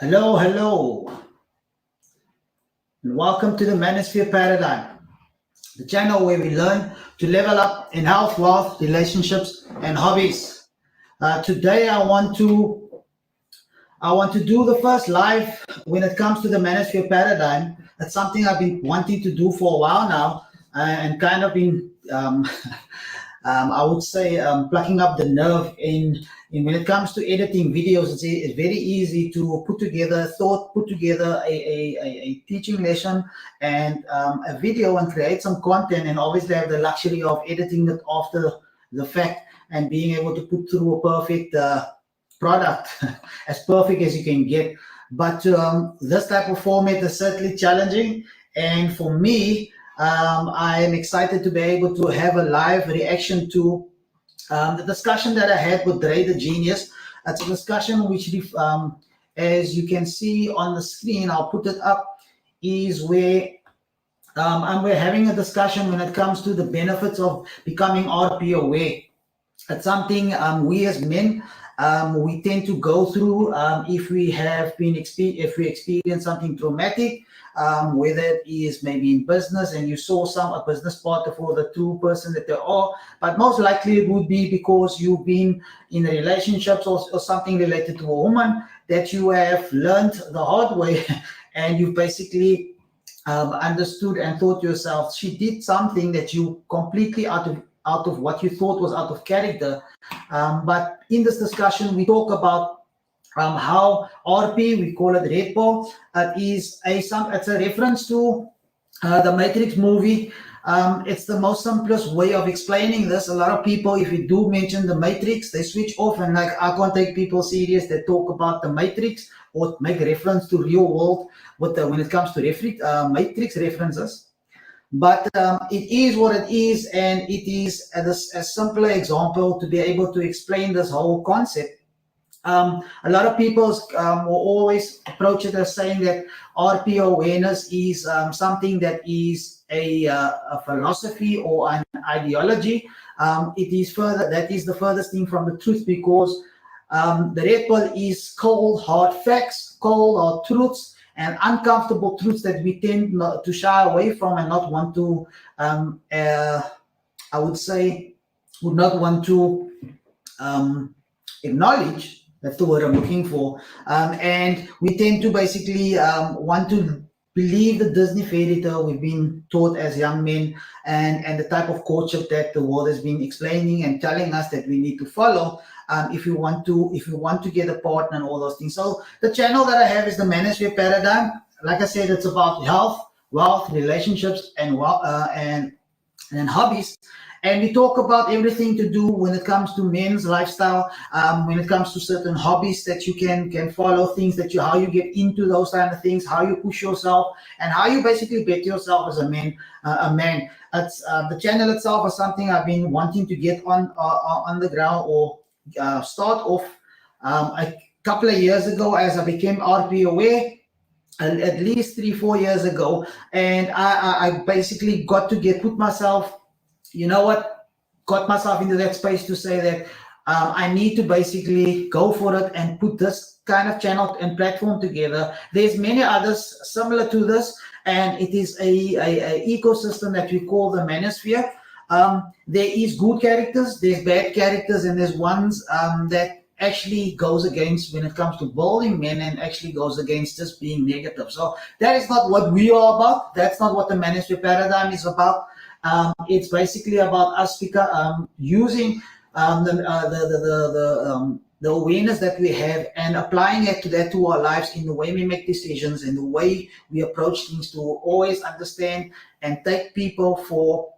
Hello, hello, and welcome to the Manosphere Paradigm, the channel where we learn to level up in health, wealth, relationships, and hobbies. Today, I want to do the first live when it comes to the Manosphere Paradigm. That's something I've been wanting to do for a while now, and kind of been I would say plucking up the nerve in when it comes to editing videos. It's very easy to put together thought, put together a teaching lesson and a video and create some content, and obviously have the luxury of editing it after the fact and being able to put through a perfect product, as perfect as you can get. But this type of format is certainly challenging, and for me, I am excited to be able to have a live reaction to the discussion that I had with Dre the Genius. It's a discussion which, as you can see on the screen, I'll put it up, is where and we're having a discussion when it comes to the benefits of becoming RP aware. It's something we as men we tend to go through if we have been if we experience something traumatic, whether it is maybe in business and you saw a business partner for the true person that they are, but most likely it would be because you've been in relationships or something related to a woman that you have learned the hard way and you've basically understood and thought to yourself, she did something that you completely out of what you thought was out of character. But in this discussion, we talk about how RP, we call it Red Ball, it's a reference to the Matrix movie. It's the most simplest way of explaining this. A lot of people, if you do mention the Matrix, they switch off, and like I can't take people serious that talk about the Matrix or make reference to real world when it comes to Matrix references. But it is what it is, and it is a simpler example to be able to explain this whole concept. A lot of people will always approach it as saying that RP awareness is something that is a philosophy or an ideology. That is the furthest thing from the truth, because the Red Pill is cold, hard facts, cold, hard truths, and uncomfortable truths that we tend not to shy away from and not want to, I would say, would not want to acknowledge. That's the word I'm looking for. And we tend to basically want to believe the Disney fairy tale we've been taught as young men, and the type of courtship that the world has been explaining and telling us that we need to follow if you want to get a partner and all those things. So the channel that I have is the Manosphere Paradigm. Like I said, it's about health, wealth, relationships, and hobbies. And we talk about everything to do when it comes to men's lifestyle, when it comes to certain hobbies that you can follow, things how you get into those kind of things, how you push yourself, and how you basically better yourself as a man. It's the channel itself is something I've been wanting to get on the ground or start off a couple of years ago as I became RP aware. At least 3-4 years ago, and I basically put myself, got myself into that space to say that I need to basically go for it and put this kind of channel and platform together. There's many others similar to this, and it is a ecosystem that we call the Manosphere. There is good characters, there's bad characters, and there's ones that actually goes against when it comes to bullying men, and actually goes against just being negative. So that is not what we are about. That's not what the Manosphere Paradigm is about. It's basically about us using the awareness that we have and applying it to our lives in the way we make decisions, in the way we approach things, to always understand and take people for.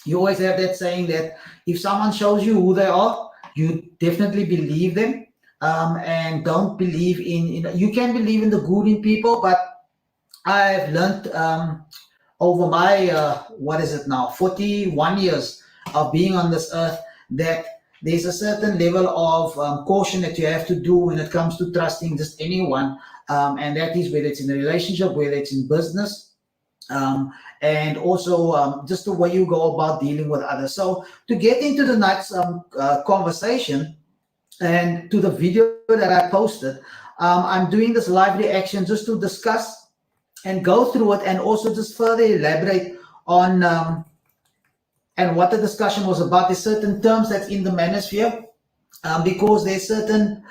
You always have that saying that if someone shows you who they are, you definitely believe them, and don't believe in. You can believe in the good in people, but I've learned over my 41 years of being on this earth, that there's a certain level of caution that you have to do when it comes to trusting just anyone, and that is whether it's in a relationship, whether it's in business. And also just the way you go about dealing with others. So to get into the next conversation and to the video that I posted, I'm doing this live reaction just to discuss and go through it, and also just further elaborate on and what the discussion was about. There's certain terms that's in the manosphere, because there's certain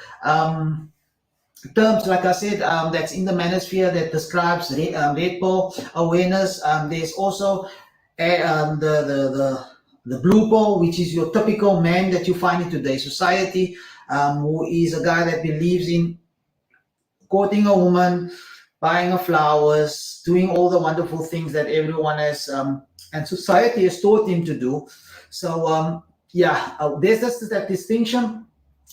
terms, like I said, that's in the manosphere that describes red pill awareness. There's also the blue pill, which is your typical man that you find in today's society, who is a guy that believes in courting a woman, buying her flowers, doing all the wonderful things that everyone has and society has taught him to do. So there's just that distinction,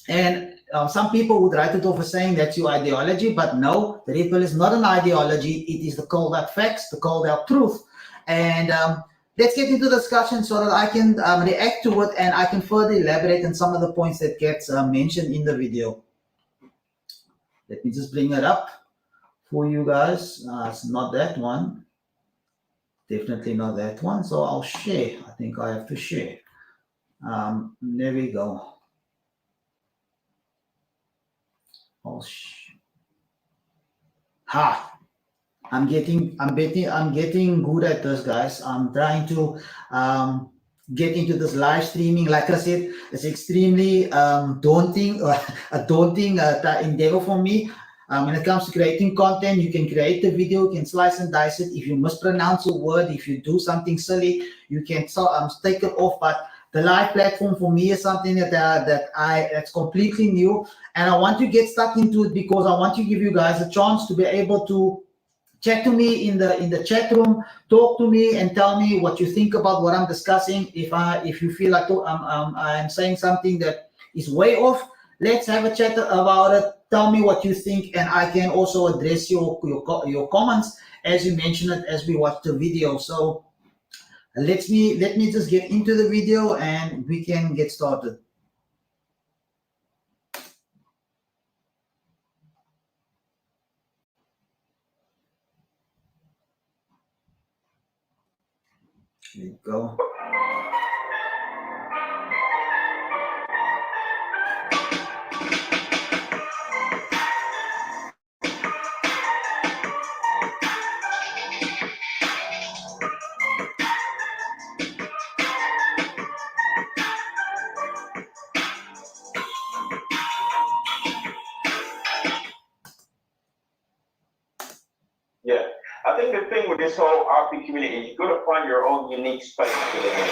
and some people would write it off as saying that's your ideology, but no, the red pill is not an ideology. It is the cold hard facts, the cold hard truth. And let's get into the discussion so that I can react to it, and I can further elaborate on some of the points that gets mentioned in the video. Let me just bring it up for you guys. It's not that one. Definitely not that one. So I'll share. I think I have to share. There we go. I'm getting good at this, guys. I'm trying to get into this live streaming. Like I said, it's extremely daunting, a daunting endeavor for me. When it comes to creating content, you can create the video, you can slice and dice it. If you mispronounce a word, if you do something silly, you can take it off. But the live platform for me is something that's completely new, and I want to get stuck into it because I want to give you guys a chance to be able to chat to me in the chat room, talk to me, and tell me what you think about what I'm discussing. If you feel like I'm saying something that is way off, let's have a chat about it. Tell me what you think, and I can also address your comments as you mention it as we watch the video. So let me just get into the video and we can get started. There you go. Yeah, I think the thing with this whole RP community is you've got to find your own unique space within it,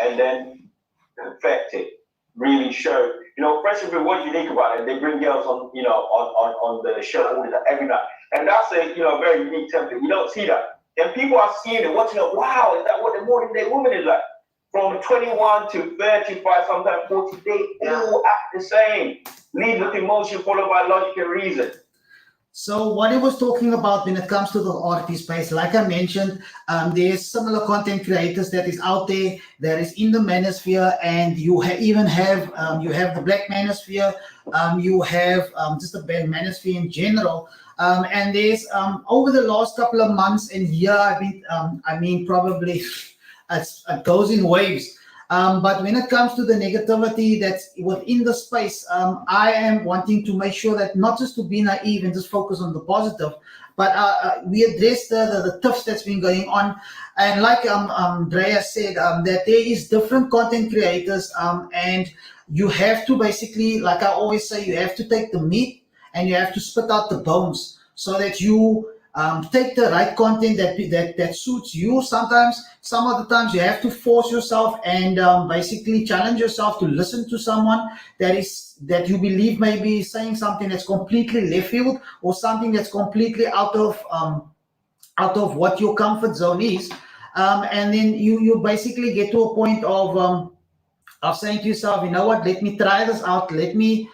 and then perfect it. Really show, Fresh Fit, what's unique about it? They bring girls on, on the show all the time, every night, and that's a very unique template. You don't see that, and people are seeing it, watching it. Wow, is that what the modern day woman is like? From 21 to 35, sometimes 40, they all act the same. Lead with emotion, followed by logic and reason. So what he was talking about when it comes to the RP space, like I mentioned, there's similar content creators that is out there, that is in the manosphere, and you even have the black manosphere, you have just the manosphere in general, and there's over the last couple of months and year, probably it goes in waves. But when it comes to the negativity that's within the space, I am wanting to make sure that not just to be naive and just focus on the positive, but we address the tiffs that's been going on. And like Drea said, that there is different content creators, and you have to basically, like I always say, you have to take the meat and you have to spit out the bones so that you take the right content that suits you. Sometimes, some of the times, you have to force yourself and basically challenge yourself to listen to someone that you believe may be saying something that's completely left field, or something that's completely out of what your comfort zone is, and then you basically get to a point of saying to yourself, you know what, let me try this out, let me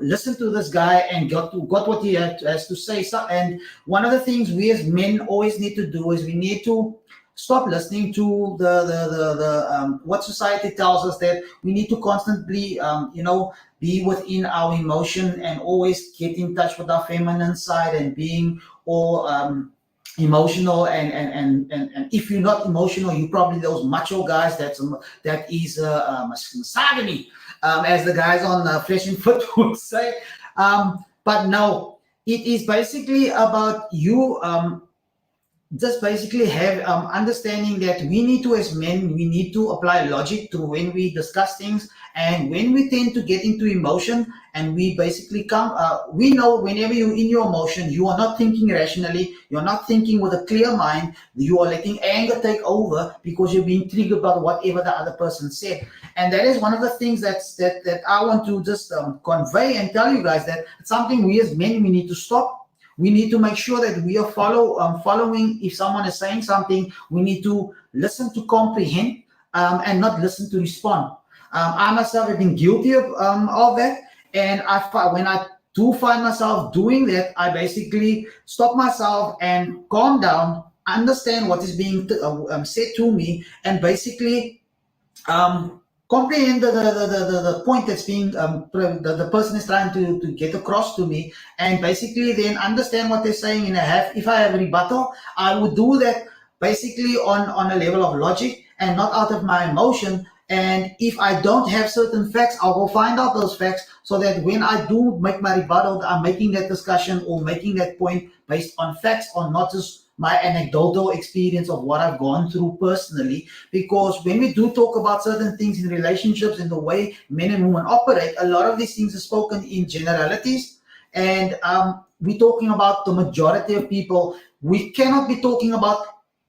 listen to this guy and got what he has to say. So, and one of the things we as men always need to do is we need to stop listening to the what society tells us, that we need to constantly be within our emotion and always get in touch with our feminine side and being all emotional, and if you're not emotional, you're probably those macho guys that is misogyny, as the guys on Fresh and Fit would say. But But no, it is basically about you just basically have understanding that we need to, as men, we need to apply logic to when we discuss things. And when we tend to get into emotion, and we basically come, we know whenever you're in your emotion, you are not thinking rationally, you're not thinking with a clear mind, you are letting anger take over because you're being triggered by whatever the other person said. And that is one of the things that I want to just convey and tell you guys, that it's something we as men, we need to stop. We need to make sure that we are following. If someone is saying something, we need to listen to comprehend, and not listen to respond. I myself have been guilty of that, and when I do find myself doing that, I basically stop myself and calm down, understand what is being said to me, and basically comprehend the point that's being the person is trying to get across to me, and basically then understand what they're saying. And if I have a rebuttal, I would do that basically on a level of logic and not out of my emotion. And if I don't have certain facts, I'll go find out those facts, so that when I do make my rebuttal, I'm making that discussion or making that point based on facts, or not just my anecdotal experience of what I've gone through personally. Because when we do talk about certain things in relationships and the way men and women operate, a lot of these things are spoken in generalities. And we're talking about the majority of people. We cannot be talking about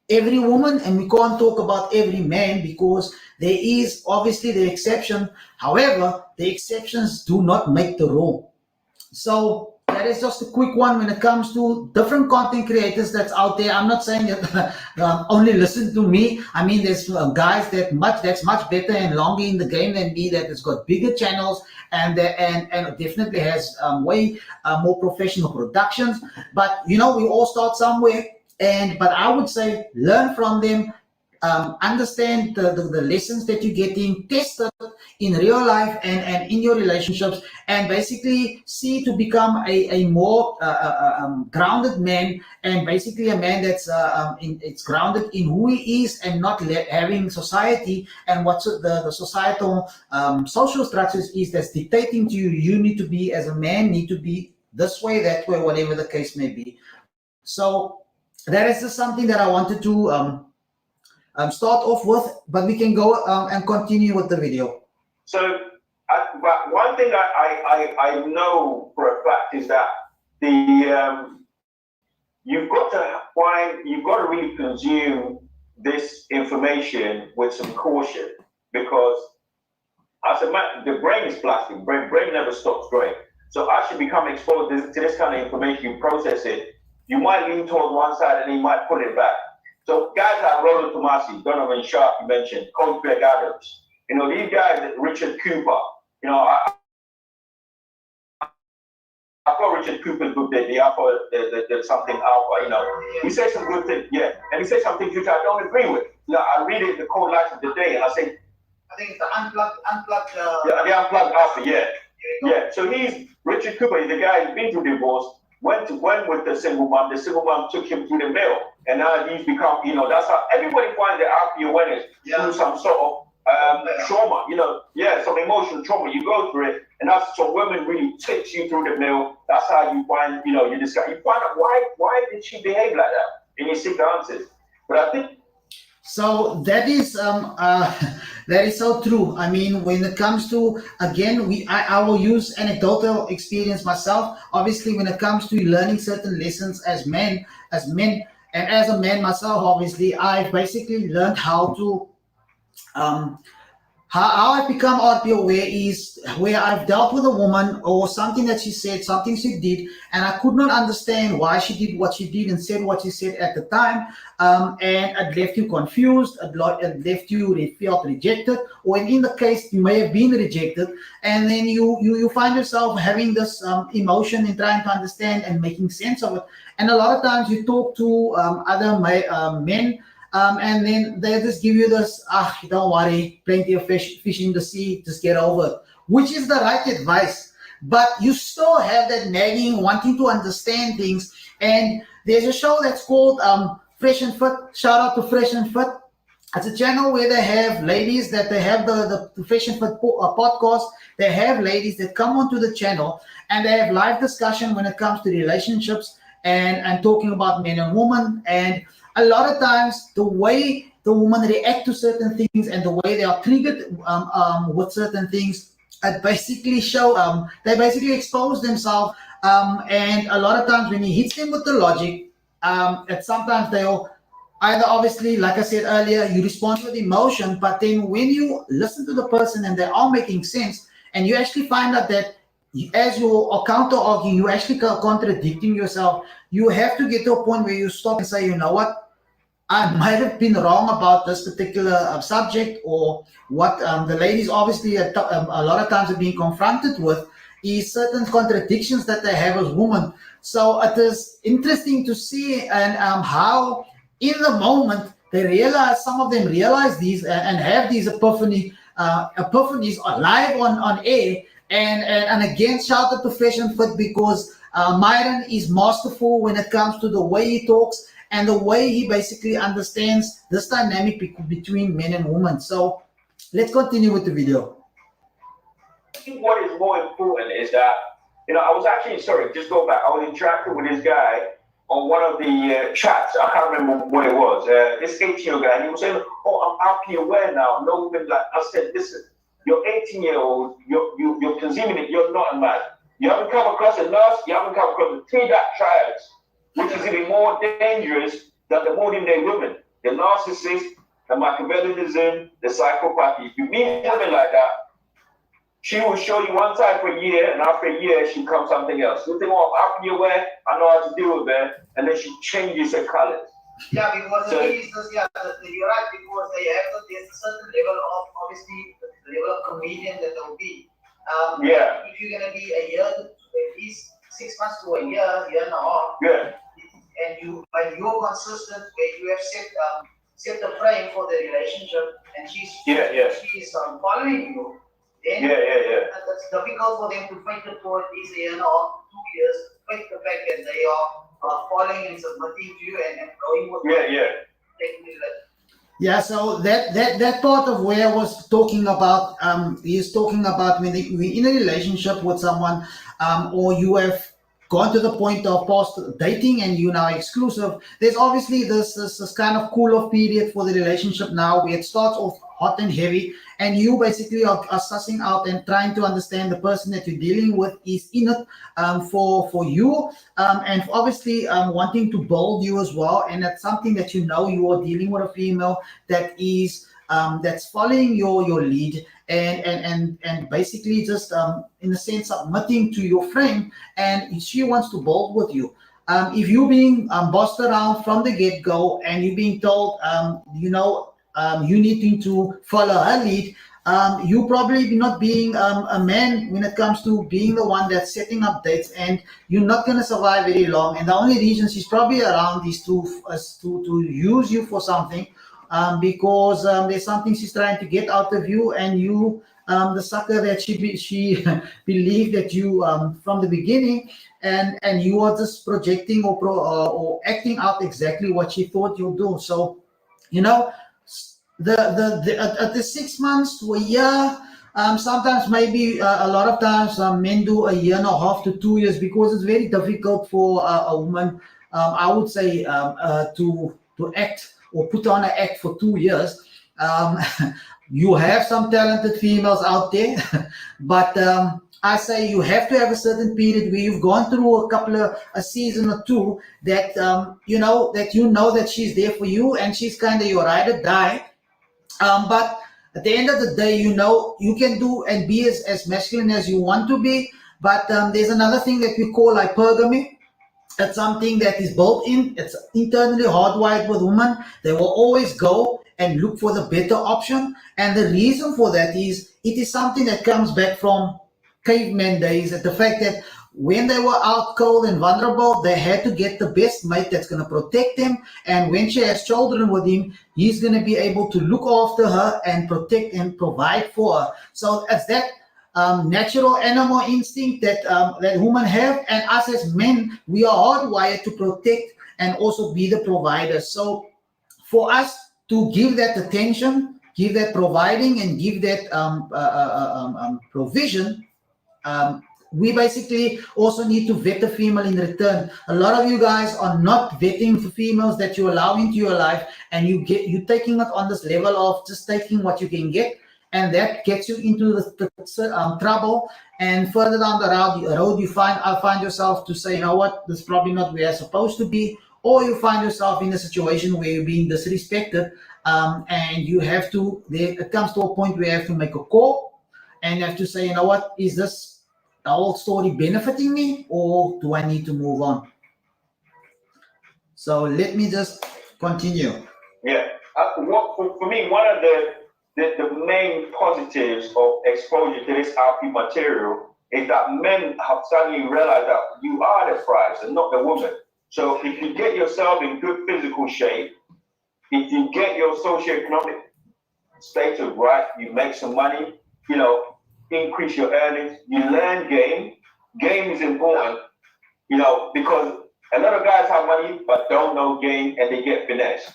every woman, and we can't talk about every man, because there is obviously the exception. However, the exceptions do not make the rule. So that is just a quick one when it comes to different content creators that's out there. I'm not saying that only listen to me. I mean, there's guys that's much better and longer in the game than me, that has got bigger channels and definitely has way more professional productions. But we all start somewhere. But I would say learn from them, understand the lessons that you're getting, test it in real life and in your relationships, and basically see to become a more grounded man, and basically a man that's it's grounded in who he is, and not having society and what the societal social structures is that's dictating to you. You need to be, as a man, need to be this way, that way, whatever the case may be. So that is just something that I wanted to start off with, but we can go and continue with the video. So, but one thing I know for a fact is that you've got to really consume this information with some caution, because as a man, the brain is plastic. Brain never stops growing. So as you become exposed to this kind of information, you process it. You might lean towards one side, and then you might put it back. So guys like Rollo Tomasi, Donovan Sharp, you mentioned, Coach Greg Adams, these guys, Richard Cooper, I've got Richard Cooper's book, the Alpha, the something Alpha, he says some good things, yeah, and he says some things which I don't agree with. I read it in the Cold Light of the Day, and I say, I think it's the unplugged. The Unplugged Alpha, yeah. Yeah, so Richard Cooper is the guy who's been through divorce, went with the single mom took him through the mill, and now he's become, that's how everybody finds their happy awareness through some sort of trauma, some emotional trauma. You go through it, and that's so women really takes you through the mill. That's how you find, you find out why did she behave like that, and you seek the answers. But I think so that is so true. I mean, when it comes to, again, I will use anecdotal experience myself. Obviously, when it comes to learning certain lessons as men, and as a man myself, obviously, I've basically learned how to how I've become RP aware is where I've dealt with a woman or something that she said, something she did, and I could not understand why she did what she did and said what she said at the time. And it left you confused, it left you felt rejected, or in the case, you may have been rejected. And then you find yourself having this emotion and trying to understand and making sense of it. And a lot of times you talk to other men, and then they just give you this, don't worry, plenty of fish in the sea, just get over it, which is the right advice. But you still have that nagging, wanting to understand things. And there's a show that's called Fresh and Fit. Shout out to Fresh and Fit. It's a channel where they have ladies that they have the Fashion Fit podcast. They have ladies that come onto the channel and they have live discussion when it comes to relationships and talking about men and women. And a lot of times, the way the women react to certain things and the way they are triggered with certain things, it basically they basically expose themselves. And a lot of times, when he hits them with the logic, and sometimes they'll either, obviously, like I said earlier, you respond with emotion, but then when you listen to the person and they are making sense, and you actually find out that as you are counter arguing, you actually contradicting yourself. You have to get to a point where you stop and say, you know what, I might have been wrong about this particular subject, or what the ladies obviously a lot of times are being confronted with is certain contradictions that they have as women. So it is interesting to see and how in the moment they realize, some of them realize these and have these epiphanies live on air. And again, shout out to Fashion Fit, because Myron is masterful when it comes to the way he talks and the way he basically understands this dynamic between men and women. So let's continue with the video. I think what is more important is that, I was actually, sorry, just go back. I was interacting with this guy on one of the chats. I can't remember what it was. This 18-year-old guy, and he was saying, "Oh, I'm happy aware now." No women like. I said, "Listen, you're 18-year-old. You're consuming it. You're not a man. You haven't come across a nurse. You haven't come across the Trinidad triads, which is even more dangerous than the modern day women. The narcissist, the Machiavellianism, the psychopathy. If you meet women like that, she will show you one type for a year, and after a year, she becomes something else. You think, oh, I'm happy aware, I know how to deal with her, and then she changes her colors. Yeah, because the thing is, you're right, because there's a certain level of, obviously, the level of comedian that there will be. If you're going to be a year, at least 6 months to a year and a half, and you're consistent, where you have set the frame for the relationship, and she's following you. Then it's difficult for them to fight it for at least a year and a half, 2 years, fight the fact that they are following and submitting to you and going with so that part of where I was talking about, he's talking about when we're in a relationship with someone, or you have gone to the point of past dating and you're now exclusive. There's obviously this kind of cool off period for the relationship now, where it starts off hot and heavy, and you basically are sussing out and trying to understand the person that you're dealing with is in it for you, and obviously wanting to build you as well. And that's something that you are dealing with a female that is that's following your lead and basically just in a sense submitting to your frame, and she wants to build with you. If you're being bossed around from the get-go and you're being told you need to follow her lead, you probably not being a man when it comes to being the one that's setting up dates, and you're not going to survive very long. And the only reason she's probably around is to use you for something, because there's something she's trying to get out of you, and you the sucker that she believed that you from the beginning, and you are just projecting or acting out exactly what she thought you'll do. So the 6 months to a year, sometimes maybe a lot of times men do a year and a half to 2 years, because it's very difficult for a woman, I would say, to act or put on an act for 2 years. You have some talented females out there, but I say you have to have a certain period where you've gone through a season or two that that she's there for you, and she's kind of your ride or die. But at the end of the day, you can do and be as masculine as you want to be. But there's another thing that we call hypergamy. It's something that is built in. It's internally hardwired with women. They will always go and look for the better option. And the reason for that is it is something that comes back from caveman days, at the fact that when they were out cold and vulnerable, they had to get the best mate that's going to protect them. And when she has children with him, he's going to be able to look after her and protect and provide for her. So it's that natural animal instinct that women have, and us as men, we are hardwired to protect and also be the provider. So for us to give that attention, give that providing, and give that provision, we basically also need to vet the female in return. A lot of you guys are not vetting the females that you allow into your life, and you're taking it on this level of just taking what you can get, and that gets you into the trouble. And further down the road, you find yourself to say, you know what, this is probably not where I'm supposed to be, or you find yourself in a situation where you're being disrespected, and you have to. It comes to a point where you have to make a call, and you have to say, you know what, is this the whole story benefiting me, or do I need to move on? So let me just continue. Yeah. For me, one of the main positives of exposure to this RP material is that men have suddenly realized that you are the prize and not the woman. So if you get yourself in good physical shape, if you get your socioeconomic status right, you make some money, increase your earnings, you learn game. Game is important, because a lot of guys have money but don't know game, and they get finesse.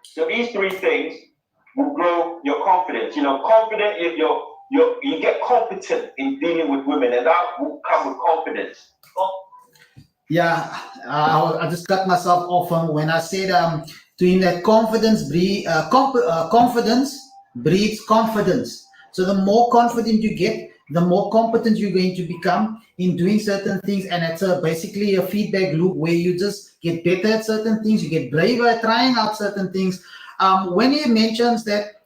So these three things will grow your confidence. Confident if you get competent in dealing with women, and that will come with confidence. Yeah, I just cut myself off when I said to him that confidence breeds confidence. So the more confident you get, the more competent you're going to become in doing certain things, and it's basically a feedback loop where you just get better at certain things, you get braver at trying out certain things. When he mentions that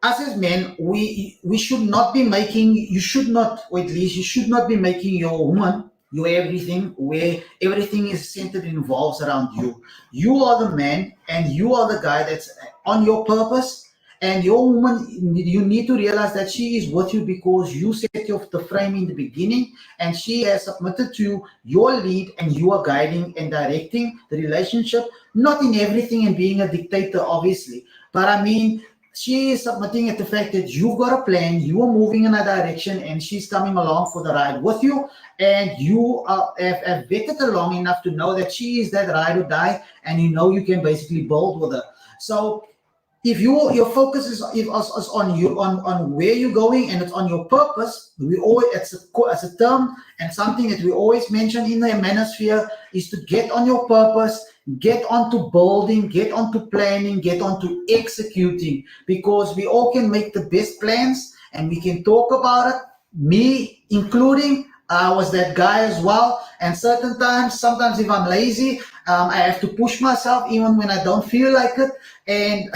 us as men, we should not be making, you should not, or at least you should not be making your woman your everything, where everything is centered and revolves around you. You are the man, and you are the guy that's on your purpose. And your woman, you need to realize that she is with you because you set the frame in the beginning, and she has submitted to your lead, and you are guiding and directing the relationship, not in everything and being a dictator, obviously. But I mean, she is submitting at the fact that you've got a plan, you are moving in a direction, and she's coming along for the ride with you, and you have vetted her long enough to know that she is that ride or die, and you can basically build with her. So if your focus is on you, on where you're going, and it's on your purpose, it's a term and something that we always mention in the manosphere, is to get on your purpose, get onto building, get onto planning, get onto executing, because we all can make the best plans and we can talk about it, me including. I was that guy as well, and sometimes if I'm lazy, I have to push myself even when I don't feel like it, and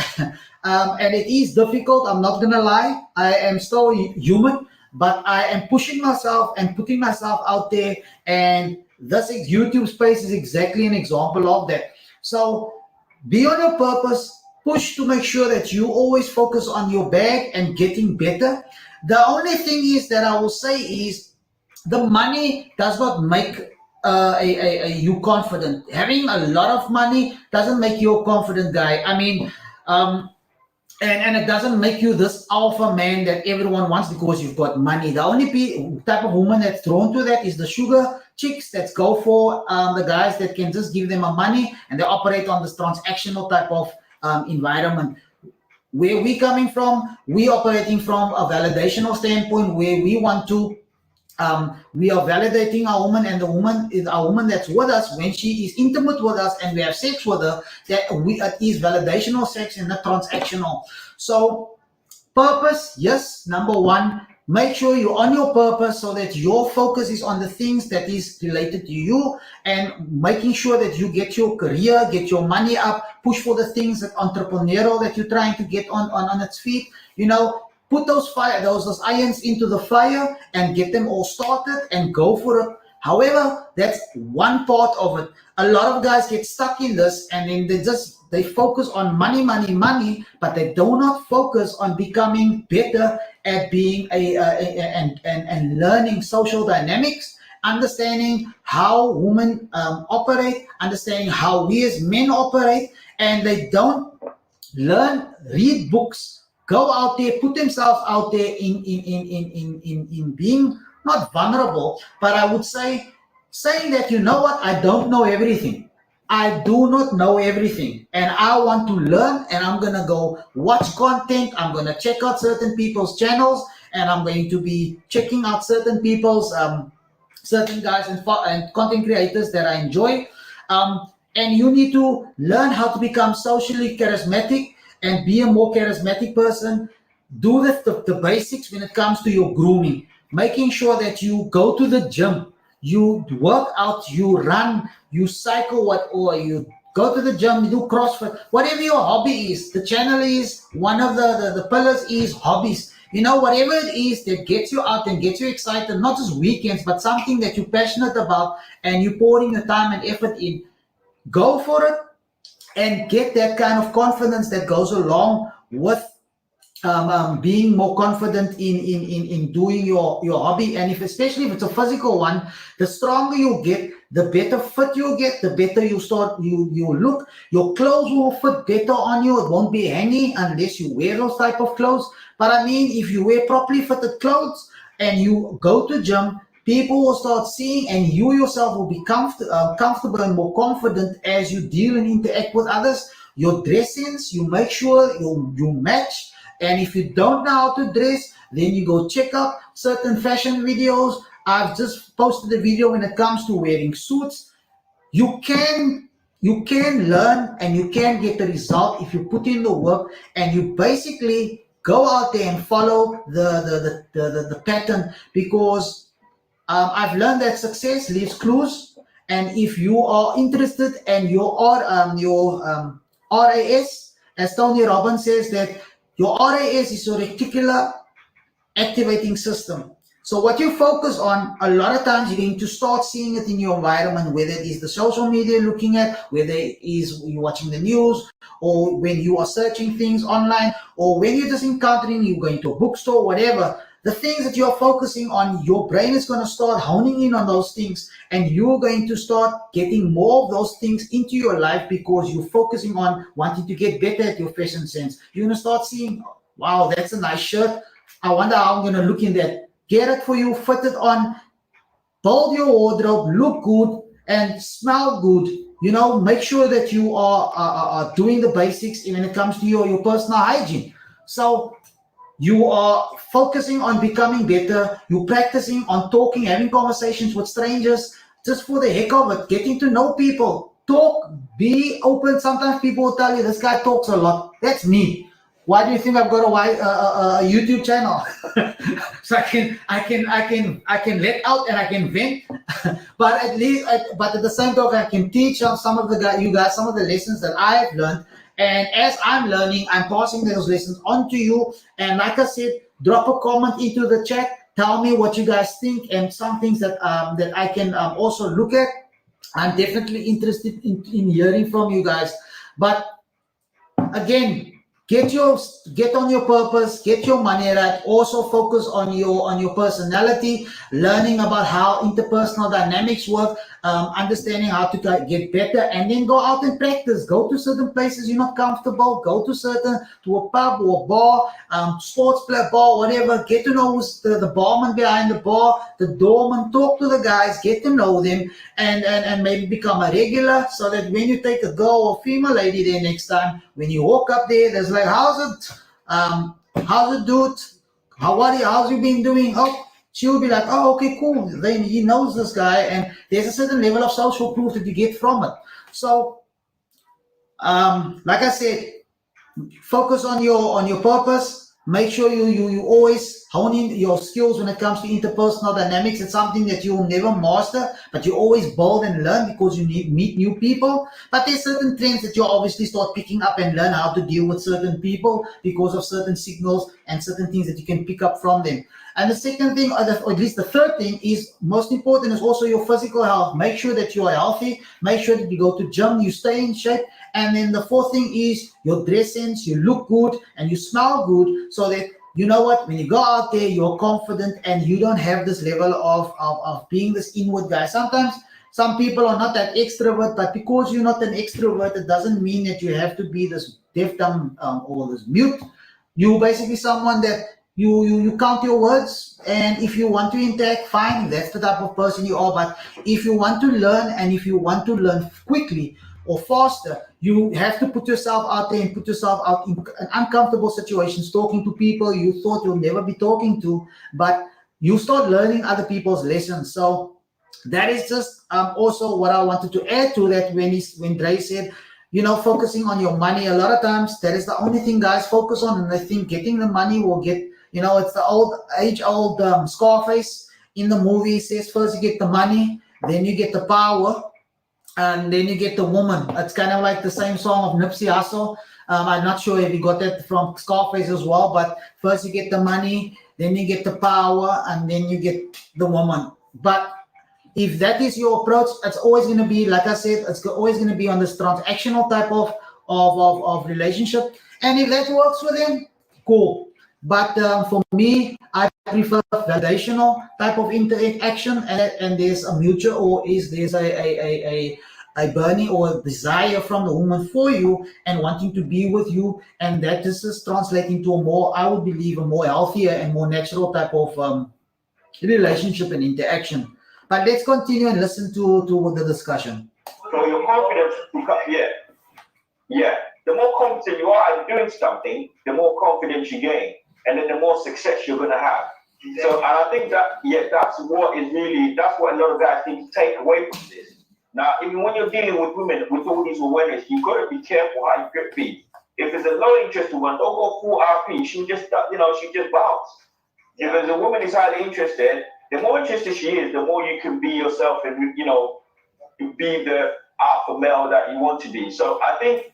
and it is difficult. I'm not gonna lie, I am still human, but I am pushing myself and putting myself out there, and this YouTube space is exactly an example of that. So be on your purpose, push to make sure that you always focus on your bag and getting better. The only thing is that I will say is, the money does not make you confident. Having a lot of money doesn't make you a confident guy. I mean, and it doesn't make you this alpha man that everyone wants because you've got money. The only type of woman that's drawn to that is the sugar chicks that go for the guys that can just give them a money, and they operate on this transactional type of environment. Where we coming from, we operating from a validational standpoint, where we want to we are validating our woman, and the woman is our woman that's with us when she is intimate with us and we have sex with her, that it is validational sex and not transactional. So purpose, yes, number one, make sure you're on your purpose so that your focus is on the things that is related to you, and making sure that you get your career, get your money up, push for the things that entrepreneurial that you're trying to get on its feet, put those irons into the fire and get them all started and go for it. However, that's one part of it. A lot of guys get stuck in this, and then they focus on money, but they do not focus on becoming better at being and learning social dynamics, understanding how women operate, understanding how we as men operate, and they don't read books, go out there, put themselves out there in being not vulnerable, but I would say saying that, I don't know everything. I do not know everything and I want to learn, and I'm going to go watch content. I'm going to check out certain people's channels, and I'm going to be checking out certain people's, certain guys and content creators that I enjoy. And you need to learn how to become socially charismatic and be a more charismatic person. Do the basics when it comes to your grooming, making sure that you go to the gym, you work out, you run, you cycle, or you go to the gym, you do CrossFit, whatever your hobby is. The channel is one of the pillars is hobbies. Whatever it is that gets you out and gets you excited, not just weekends, but something that you're passionate about and you're pouring your time and effort in, go for it and get that kind of confidence that goes along with being more confident in doing your hobby. And especially if it's a physical one, the stronger you get, the better fit you get, the better you look. Your clothes will fit better on you. It won't be hanging unless you wear those type of clothes. But I mean, if you wear properly fitted clothes and you go to gym, people will start seeing, and you yourself will be comfortable and more confident as you deal and interact with others. Your dress sense, you make sure you match. And if you don't know how to dress, then you go check out certain fashion videos. I've just posted a video when it comes to wearing suits. You can learn and you can get the result if you put in the work and you basically go out there and follow the pattern, because I've learned that success leaves clues. And if you are interested and your RAS, as Tony Robbins says, that your RAS is your reticular activating system. So what you focus on, a lot of times you're going to start seeing it in your environment, whether it is the social media looking at, whether it is you watching the news, or when you are searching things online, or when you're just encountering, you going to a bookstore, whatever. The things that you're focusing on, your brain is going to start honing in on those things, and you're going to start getting more of those things into your life because you're focusing on wanting to get better at your fashion sense. You're going to start seeing, wow, that's a nice shirt. I wonder how I'm going to look in that. Get it for you, fit it on, build your wardrobe, look good, and smell good. Make sure that you are doing the basics when it comes to your personal hygiene. So you are focusing on becoming better. You're practicing on talking, having conversations with strangers, just for the heck of it, getting to know people. Talk, be open. Sometimes people will tell you, this guy talks a lot. That's me. Why do you think I've got a YouTube channel? So I can let out and I can vent, but at the same time I can teach some of you guys some of the lessons that I've learned. And as I'm learning, I'm passing those lessons on to you. And like I said, drop a comment into the chat. Tell me what you guys think and some things that I can also look at. I'm definitely interested in hearing from you guys. But again, get on your purpose, get your money right. Also focus on your personality, learning about how interpersonal dynamics work, understanding how to get better, and then go out and practice. Go to certain places you're not comfortable. Go to a pub or a bar, sports club bar, whatever. Get to know who's the barman behind the bar, the doorman. Talk to the guys, get to know them, and maybe become a regular, so that when you take a girl or female lady there next time, when you walk up there, there's like, how's it, dude? How's you been doing? Oh, she'll be like, oh, okay, cool. Then he knows this guy, and there's a certain level of social proof that you get from it. So, like I said, focus on your purpose. Make sure you always hone in your skills when it comes to interpersonal dynamics. It's something that you'll never master, but you always build and learn because you meet new people. But there's certain trends that you obviously start picking up and learn how to deal with certain people because of certain signals and certain things that you can pick up from them. And the second thing, or at least the third thing, is most important, is also your physical health. Make sure that you are healthy. Make sure that you go to gym, you stay in shape. And then the fourth thing is your dress sense. You look good and you smell good, so that you know what, when you go out there, you're confident and you don't have this level of being this inward guy. Sometimes some people are not that extrovert, but because you're not an extrovert, it doesn't mean that you have to be this deaf, dumb, or this mute. You're basically someone that you count your words, and if you want to interact, fine, that's the type of person you are. But if you want to learn, and if you want to learn quickly, or faster, you have to put yourself out there and put yourself out in uncomfortable situations, talking to people you thought you'll never be talking to, but you start learning other people's lessons. So that is just also what I wanted to add to that when Dre said, focusing on your money. A lot of times that is the only thing guys focus on, and they think getting the money will get, it's the age-old Scarface in the movie says first you get the money, then you get the power, and then you get the woman. It's kind of like the same song of Nipsey Hussle. I'm not sure if you got that from Scarface as well, but first you get the money, then you get the power, and then you get the woman. But if that is your approach, it's always going to be, like I said, it's always going to be on this transactional type of relationship. And if that works for them, cool. But for me, I prefer validational type of interaction, and there's a mutual, or there's a burning or a desire from the woman for you and wanting to be with you, and that this is translating to a more, I would believe, a more healthier and more natural type of relationship and interaction. But let's continue and listen to the discussion. So your confidence, yeah. The more confident you are in doing something, the more confidence you gain, and then the more success you're gonna have. So, and I think that's what a lot of guys need to take away from this. Now, even when you're dealing with women with all these awareness, you've got to be careful how you grip these. If it's a low interest one, don't go full RP. She'll just, she just bounce. If there's a woman is highly interested, the more interested she is, the more you can be yourself and, be the alpha male that you want to be. So I think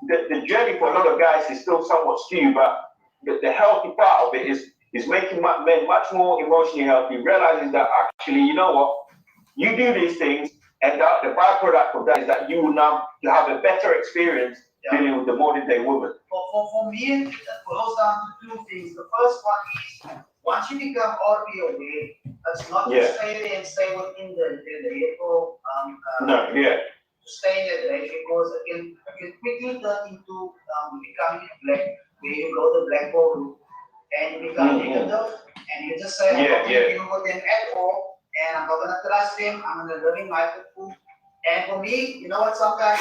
the journey for a lot of guys is still somewhat skewed, but the healthy part of it is making men much more emotionally healthy, realizing that actually, you know what, you do these things, and that the byproduct of that is that you will now have a better experience dealing with the modern day woman. For me, it boils down to two things. The first one is, once you become already aware, it's not to stay there and stay within the vehicle. To stay in that range, because it can quickly turn into becoming black, where you go the black hole route and you become negative, and you just say, I'm not going to deal with them at all, and I'm not going to trust them, I'm going to live in my food. And for me, you know what, sometimes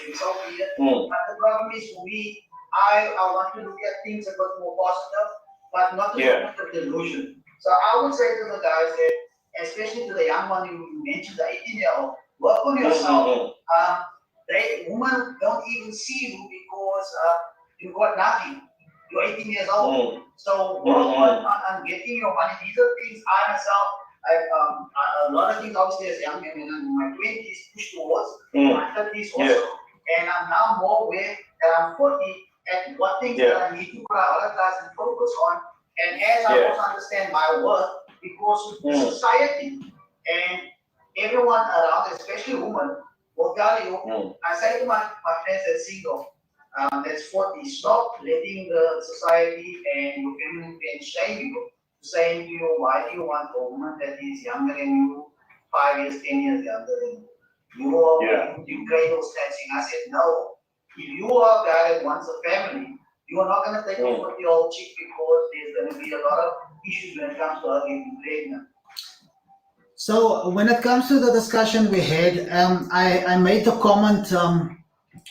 it's so weird, but the problem is for me, I want to look at things a bit more positive, but not to look at the delusion. So I would say to the guys that, especially to the young one you mentioned, the 18-year-old, work on yourself. Women don't even see you because you've got nothing. You're 18 years old. So work on getting your money. These are things I myself, a lot of things obviously as young men in my 20s push towards, my 30s also. And I'm now more aware that I'm 40 and what things that I need to prioritize and focus on. And as I also understand my worth, because the society and everyone around, especially women, will tell you, I say to my friends that's single, that's 40, stop letting the society and your feminine friends shame you, saying to you, why do you want a woman that is younger than you, 5 years, 10 years younger than you? You cradle snatching. I said, no. If you are a guy that wants a family, you are not going to take a 40-year-old chick because there's going to be a lot of issues when it comes to her getting pregnant. So when it comes to the discussion we had, I made the comment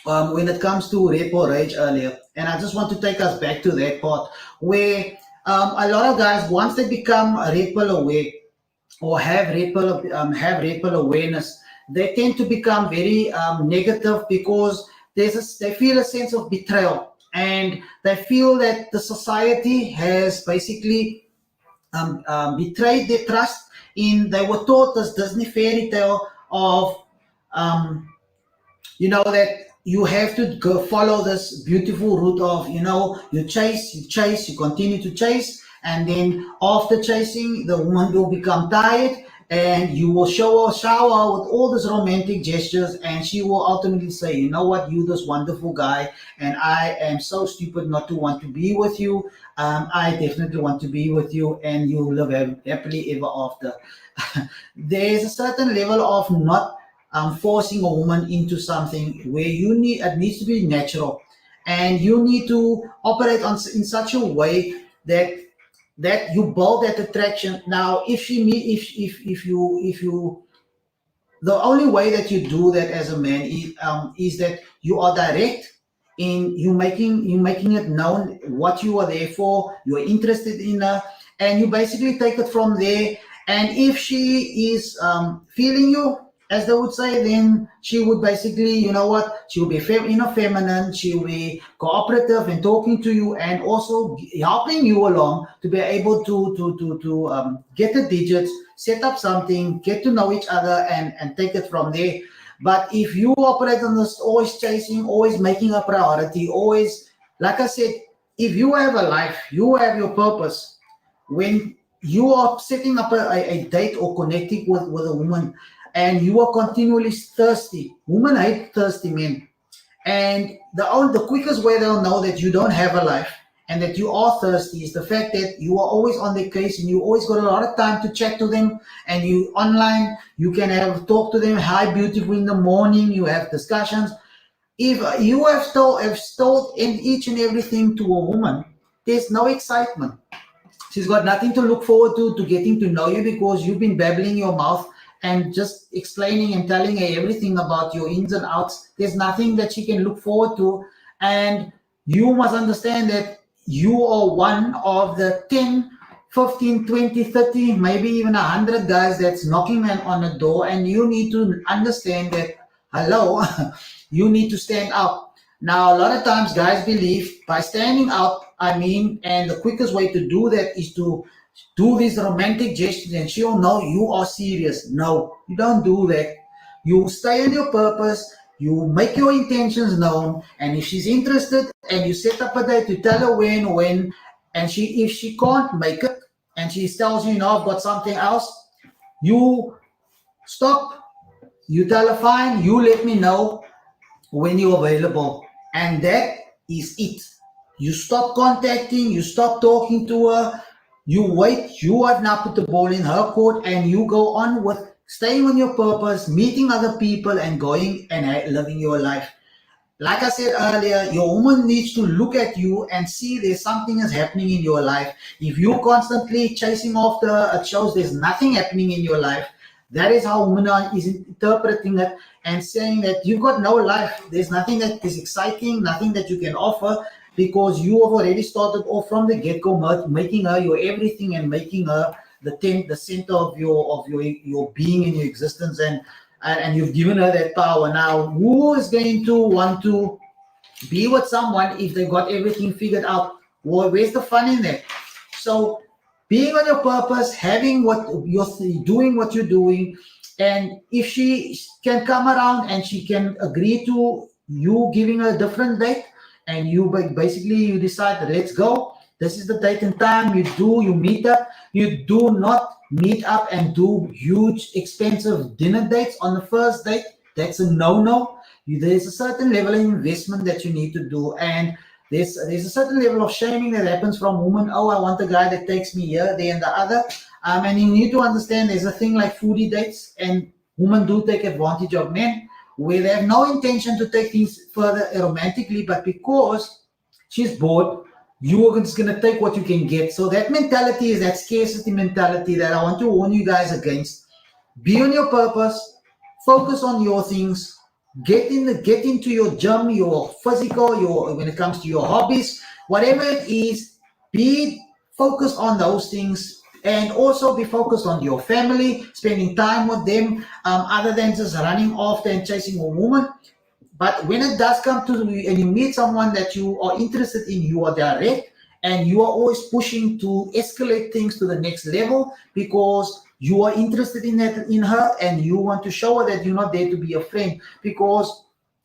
when it comes to rape or rage earlier, and I just want to take us back to that part where a lot of guys, once they become rape aware or have rape awareness, they tend to become very negative because they feel a sense of betrayal, and they feel that the society has basically betrayed their trust in. They were taught this Disney fairy tale of that you have to go follow this beautiful route of you chase, you continue to chase, and then after chasing, the woman will become tired and you will shower with all these romantic gestures, and she will ultimately say, you know what, you this wonderful guy, and I am so stupid not to want to be with you. I definitely want to be with you, and you live happily ever after. There's a certain level of not forcing a woman into something where it needs to be natural, and you need to operate in such a way that you build that attraction. Now, if you the only way that you do that as a man is that you are direct in you making it known what you are there for. You are interested in her, and you basically take it from there. And if she is feeling you, as they would say, then she would basically, you know what, she will be feminine, she will be cooperative and talking to you, and also helping you along to be able to get the digits, set up something, get to know each other, and take it from there. But if you operate on this, always chasing, always making a priority, always, like I said, if you have a life, you have your purpose. When you are setting up a date or connecting with a woman, and you are continually thirsty, women hate thirsty men. And the quickest way they'll know that you don't have a life and that you are thirsty is the fact that you are always on their case, and you always got a lot of time to chat to them, and you online, you can have talk to them, hi beautiful in the morning, you have discussions. If you have told in each and everything to a woman, there's no excitement. She's got nothing to look forward to getting to know you, because you've been babbling your mouth and just explaining and telling her everything about your ins and outs. There's nothing that she can look forward to. And you must understand that you are one of the 10, 15, 20, 30, maybe even 100 guys that's knocking on the door, and you need to understand that, hello, you need to stand out. Now, a lot of times guys believe by standing out, and the quickest way to do that is to do these romantic gestures and she'll know you are serious. No, you don't do that. You stay on your purpose, you make your intentions known, and if she's interested and you set up a date, to tell her when, and if she can't make it and she tells you, I've got something else, you stop, you tell her, fine, you let me know when you're available. And that is it. You stop contacting, you stop talking to her, you wait, you have now put the ball in her court, and you go on with staying on your purpose, meeting other people, and going and living your life. Like I said earlier, your woman needs to look at you and see there's something is happening in your life. If you're constantly chasing after her, it shows there's nothing happening in your life. That is how women is interpreting it and saying that you've got no life. There's nothing that is exciting, nothing that you can offer, because you have already started off from the get-go, making her your everything and making her the center of your being and your existence, and you've given her that power. Now, who is going to want to be with someone if they got everything figured out? Well, where's the fun in that? So being on your purpose, having what you're doing, what you're doing, and if she can come around and she can agree to you giving her a different date, and you basically you decide, let's go, this is the date and time, you meet up. You do not meet up and do huge expensive dinner dates on the first date. That's a no. There's a certain level of investment that you need to do, and there's a certain level of shaming that happens from women. Oh, I want a guy that takes me here, there, and the other. And you need to understand there's a thing like foodie dates, and women do take advantage of men where they have no intention to take things further romantically, but because she's bored, you are just going to take what you can get. So that mentality is that scarcity mentality that I want to warn you guys against. Be on your purpose, focus on your things, get into your gym, your physical, when it comes to your hobbies, whatever it is, be focused on those things. And also be focused on your family, spending time with them, other than just running after and chasing a woman. But when it does come to and you meet someone that you are interested in, you are direct, and you are always pushing to escalate things to the next level, because you are interested in her, and you want to show her that you're not there to be a friend. Because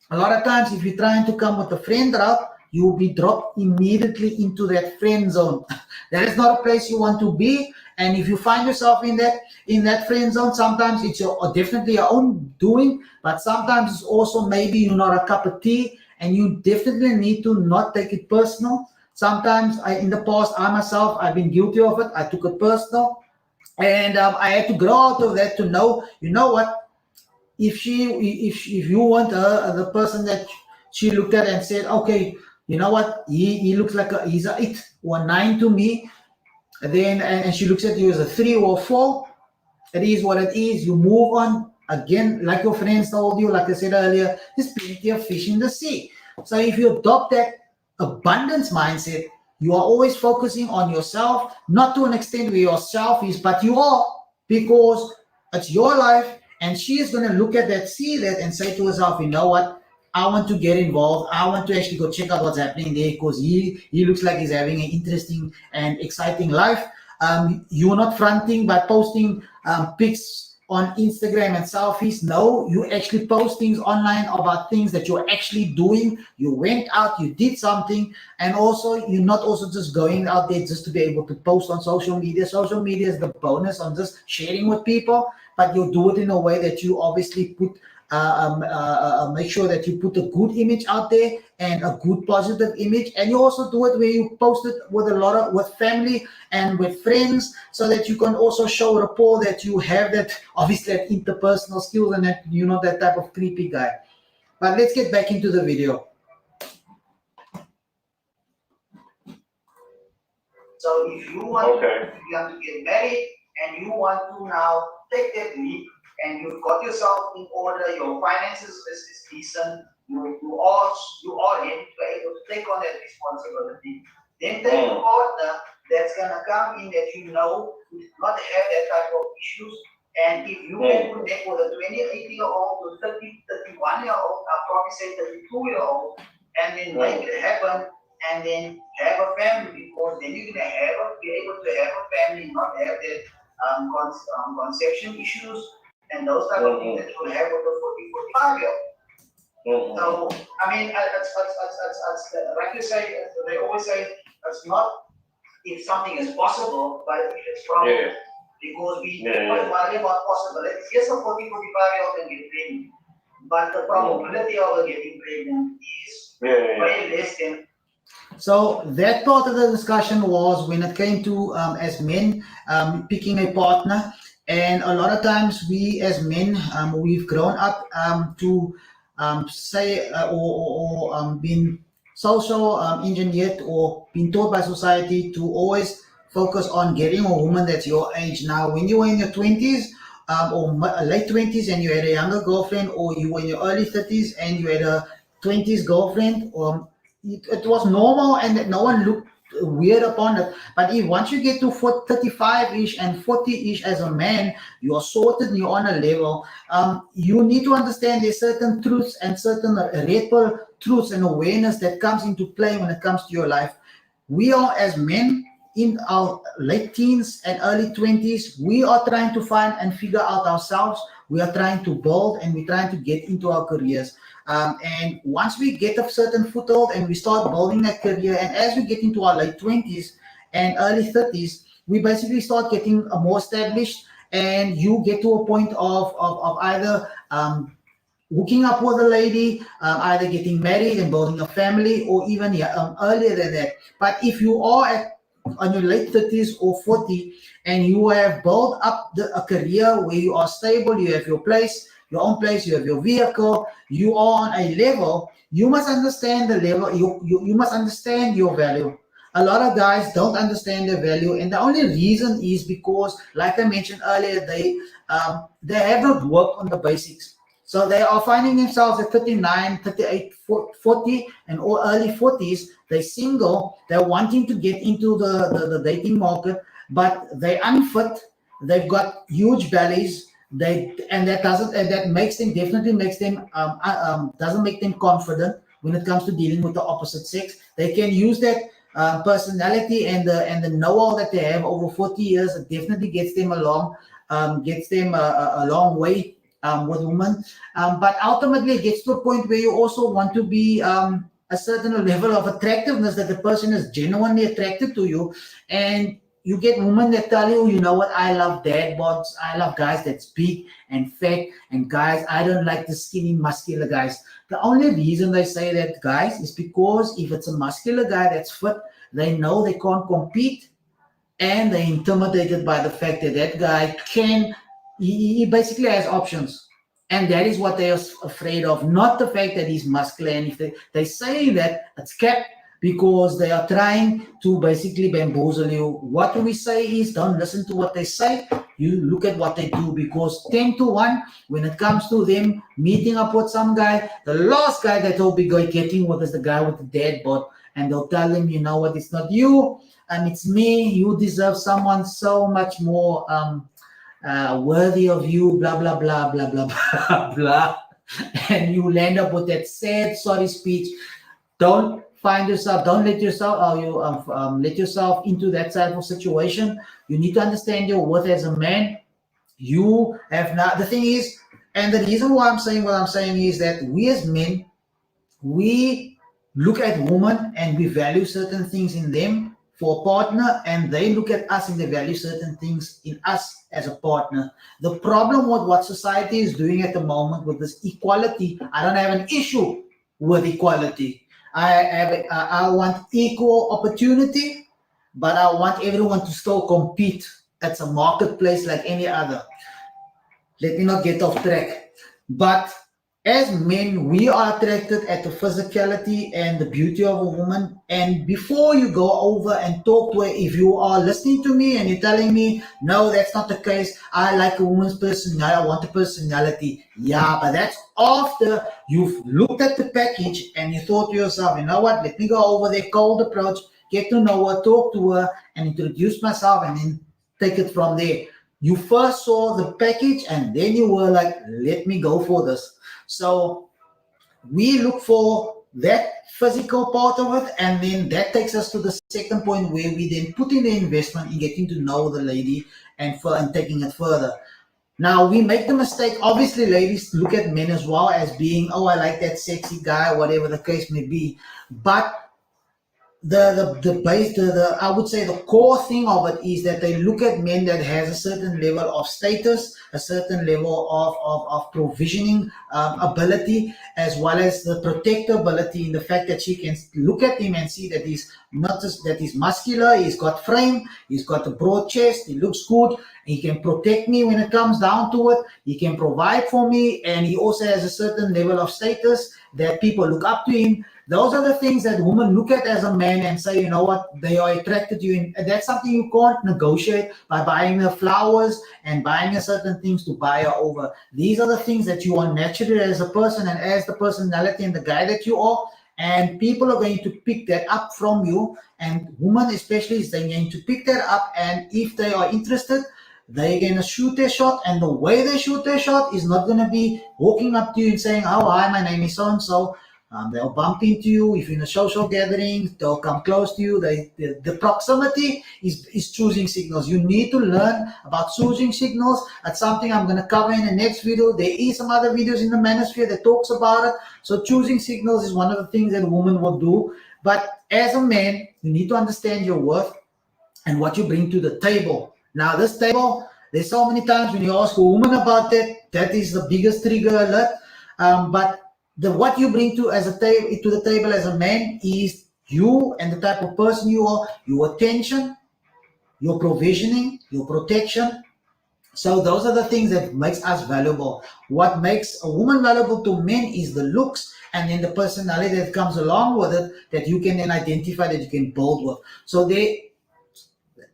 a lot of times, if you're trying to come with a friend route, you will be dropped immediately into that friend zone. That is not a place you want to be. And if you find yourself in that friend zone, sometimes it's definitely your own doing, but sometimes it's also maybe you're not a cup of tea, and you definitely need to not take it personal. Sometimes in the past, I myself, I've been guilty of it. I took it personal, and I had to grow out of that to know, you know what, if you want the person that she looked at and said, okay, you know what, he looks like he's a 8 or 9 to me, then and she looks at you as a 3 or 4, it is what it is. You move on. again, like your friends told you, like I said earlier, there's plenty of fish in the sea. So if you adopt that abundance mindset, you are always focusing on yourself, not to an extent where you're selfish, but you are, because it's your life, and she is going to look at that, see that, and say to herself, you know what, I want to get involved. I want to actually go check out what's happening there, because he looks like he's having an interesting and exciting life. You're not fronting by posting pics on Instagram and selfies. No, you actually post things online about things that you're actually doing. You went out, you did something, and also you're not also just going out there just to be able to post on social media. Social media is the bonus on just sharing with people, but you do it in a way that you obviously put make sure that you put a good image out there and a good positive image, and you also do it where you post it with family and with friends, so that you can also show rapport that you have that, obviously, that interpersonal skills, and that you're not that type of creepy guy. But let's get back into the video. So if you want to get married and you want to now take that leap, and you've got yourself in order, your finances is decent, you are in to be able to take on that responsibility, then take a partner that's gonna come in that you know will not have that type of issues. And if you can connect with a 28-year-old to 30, 31-year-old, I'll probably say 32-year-old, and then make it happen, and then have a family, because then you're gonna be able to have a family, not have that conception issues and those type of things that you'll have with a 40, 45-year-old. So, I mean, it's like you say, they always say, it's not if something is possible, but if it's probable. Because we don't worry about possibilities. Yes, a 40, 45-year-old can get pregnant, but the probability of her getting pregnant is way less than. So that part of the discussion was when it came to, as men, picking a partner. And a lot of times we as men, we've grown up to say or been social engineered or been taught by society to always focus on getting a woman that's your age. Now, when you were in your 20s or late 20s and you had a younger girlfriend, or you were in your early 30s and you had a 20s girlfriend, it was normal, and that no one looked weird upon it. But if once you get to 35-ish and 40-ish as a man, you are sorted and you're on a level. You need to understand there's certain truths and certain red pill truths and awareness that comes into play when it comes to your life. We are, as men in our late teens and early 20s, we are trying to find and figure out ourselves. We are trying to build, and we're trying to get into our careers. And once we get a certain foothold and we start building that career, and as we get into our late 20s and early 30s, we basically start getting more established, and you get to a point of either hooking up with a lady, either getting married and building a family, or even earlier than that. But if you are on your late 30s or 40 and you have built up a career where you are stable, you have your place, your own place, you have your vehicle, you are on a level, you must understand the level, you must understand your value. A lot of guys don't understand their value, and the only reason is because, like I mentioned earlier, they have not worked on the basics. So they are finding themselves at 39, 38, 40, and or early 40s. They're single, they're wanting to get into the dating market, but they're unfit, they've got huge bellies, that makes them doesn't make them confident when it comes to dealing with the opposite sex. They can use that personality and the know-how that they have over 40 years. It definitely gets them along, a long way with women. But ultimately, it gets to a point where you also want to be a certain level of attractiveness, that the person is genuinely attracted to you, and you get women that tell you, you know what, I love dad bods, I love guys that's big and fat, and guys, I don't like the skinny, muscular guys. The only reason they say that, guys, is because if it's a muscular guy that's fit, they know they can't compete, and they're intimidated by the fact that that guy he basically has options. And that is what they are afraid of, not the fact that he's muscular. And if they say that, it's cap. because they are trying to basically bamboozle you. What we say is don't listen to what they say. You look at what they do, because 10 to 1, when it comes to them meeting up with some guy, the last guy that they'll be getting with is the guy with the dead bod. And they'll tell him, you know what, it's not you, and it's me. You deserve someone so much more worthy of you, blah, blah, blah, blah, blah, blah, blah. And you land up with that sad, sorry speech. Don't let yourself let yourself into that type of situation. You need to understand your worth as a man. You have not, the thing is, and the reason why I'm saying what I'm saying is that we as men, we look at women and we value certain things in them for a partner, and they look at us and they value certain things in us as a partner. The problem with what society is doing at the moment with this equality, I don't have an issue with equality. I want equal opportunity, but I want everyone to still compete. It's a marketplace like any other. Let me not get off track. But as men, we are attracted at the physicality and the beauty of a woman. And before you go over and talk to her, if you are listening to me and you're telling me, no, that's not the case, I like a woman's personality, I want a personality. Yeah, but that's after you've looked at the package and you thought to yourself, you know what, let me go over there, cold approach, get to know her, talk to her, and introduce myself, and then take it from there. You first saw the package and then you were like, let me go for this. So we look for that physical part of it, and then that takes us to the second point, where we then put in the investment in getting to know the lady and taking it further. Now, we make the mistake, obviously ladies look at men as well as being, oh, I like that sexy guy, whatever the case may be. But I would say the core thing of it is that they look at men that has a certain level of status, a certain level of provisioning ability, as well as the protectability in the fact that she can look at him and see that he's not just that he's muscular, he's got frame, he's got a broad chest, he looks good, he can protect me when it comes down to it, he can provide for me, and he also has a certain level of status that people look up to him. Those are the things that women look at as a man and say, you know what, they are attracted to you. And that's something you can't negotiate by buying her flowers and buying her certain things to buy her over. These are the things that you are naturally as a person and as the personality and the guy that you are. And people are going to pick that up from you. And women especially is going to pick that up. And if they are interested, they're going to shoot their shot. And the way they shoot their shot is not going to be walking up to you and saying, oh, hi, my name is so-and-so. They'll bump into you. If you're in a social gathering, they'll come close to you. The proximity is choosing signals. You need to learn about choosing signals. That's something I'm going to cover in the next video. There is some other videos in the manosphere that talks about it. So choosing signals is one of the things that a woman will do. But as a man, you need to understand your worth and what you bring to the table. Now, this table, there's so many times when you ask a woman about that, that is the biggest trigger alert. But what you bring to the table as a man is you and the type of person you are, your attention, your provisioning, your protection. So those are the things that makes us valuable. What makes a woman valuable to men is the looks and then the personality that comes along with it, that you can then identify, that you can build with. So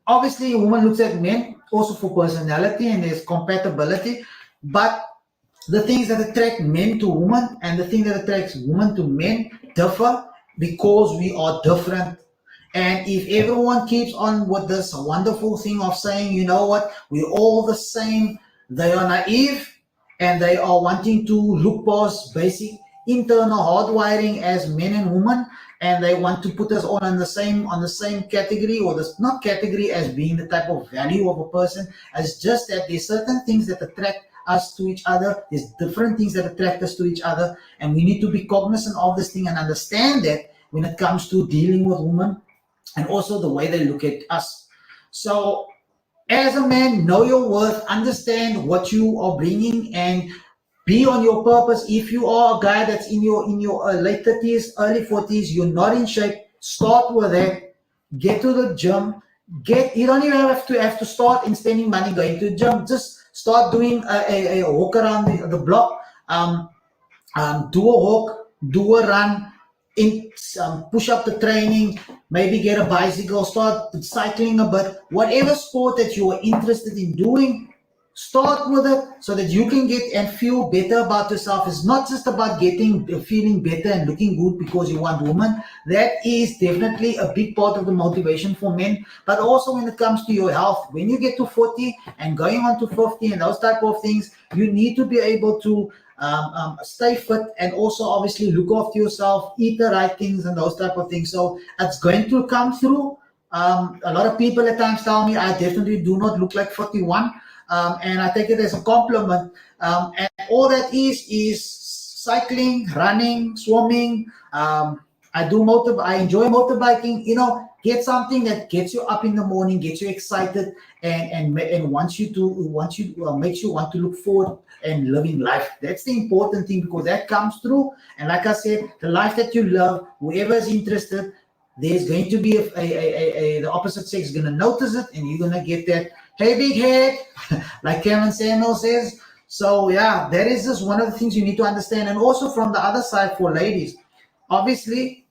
obviously a woman looks at men also for personality and there's compatibility, but the things that attract men to women and the thing that attracts women to men differ because we are different. And if everyone keeps on with this wonderful thing of saying, you know what, we're all the same, they are naive and they are wanting to look past basic internal hardwiring as men and women, and they want to put us all on the same category, or this not category as being the type of value of a person. It's just that there's certain things that attract us to each other. There's different things that attract us to each other, and we need to be cognizant of this thing and understand that when it comes to dealing with women and also the way they look at us. So as a man, know your worth, understand what you are bringing, and be on your purpose. If you are a guy that's in your late 30s, early 40s, you're not in shape, start with that. Get to the gym. You don't even have to start in spending money going to the gym. Just start doing a walk around the block. Do a walk, do a run, push up the training, maybe get a bicycle, start cycling a bit, whatever sport that you are interested in doing. Start with it so that you can get and feel better about yourself. It's not just about feeling better and looking good because you want women. That is definitely a big part of the motivation for men. But also when it comes to your health, when you get to 40 and going on to 50 and those type of things, you need to be able to stay fit and also obviously look after yourself, eat the right things and those type of things. So it's going to come through. A lot of people at times tell me I definitely do not look like 41. And I take it as a compliment. And all that is cycling, running, swimming. I enjoy motorbiking. Get something that gets you up in the morning, gets you excited, and wants you makes you want to look forward and living life. That's the important thing because that comes through. And like I said, the life that you love, whoever is interested, there's going to be the opposite sex is going to notice it, and you're going to get that. Hey, big head, like Kevin Samuel says. So, yeah, that is just one of the things you need to understand. And also from the other side for ladies, obviously,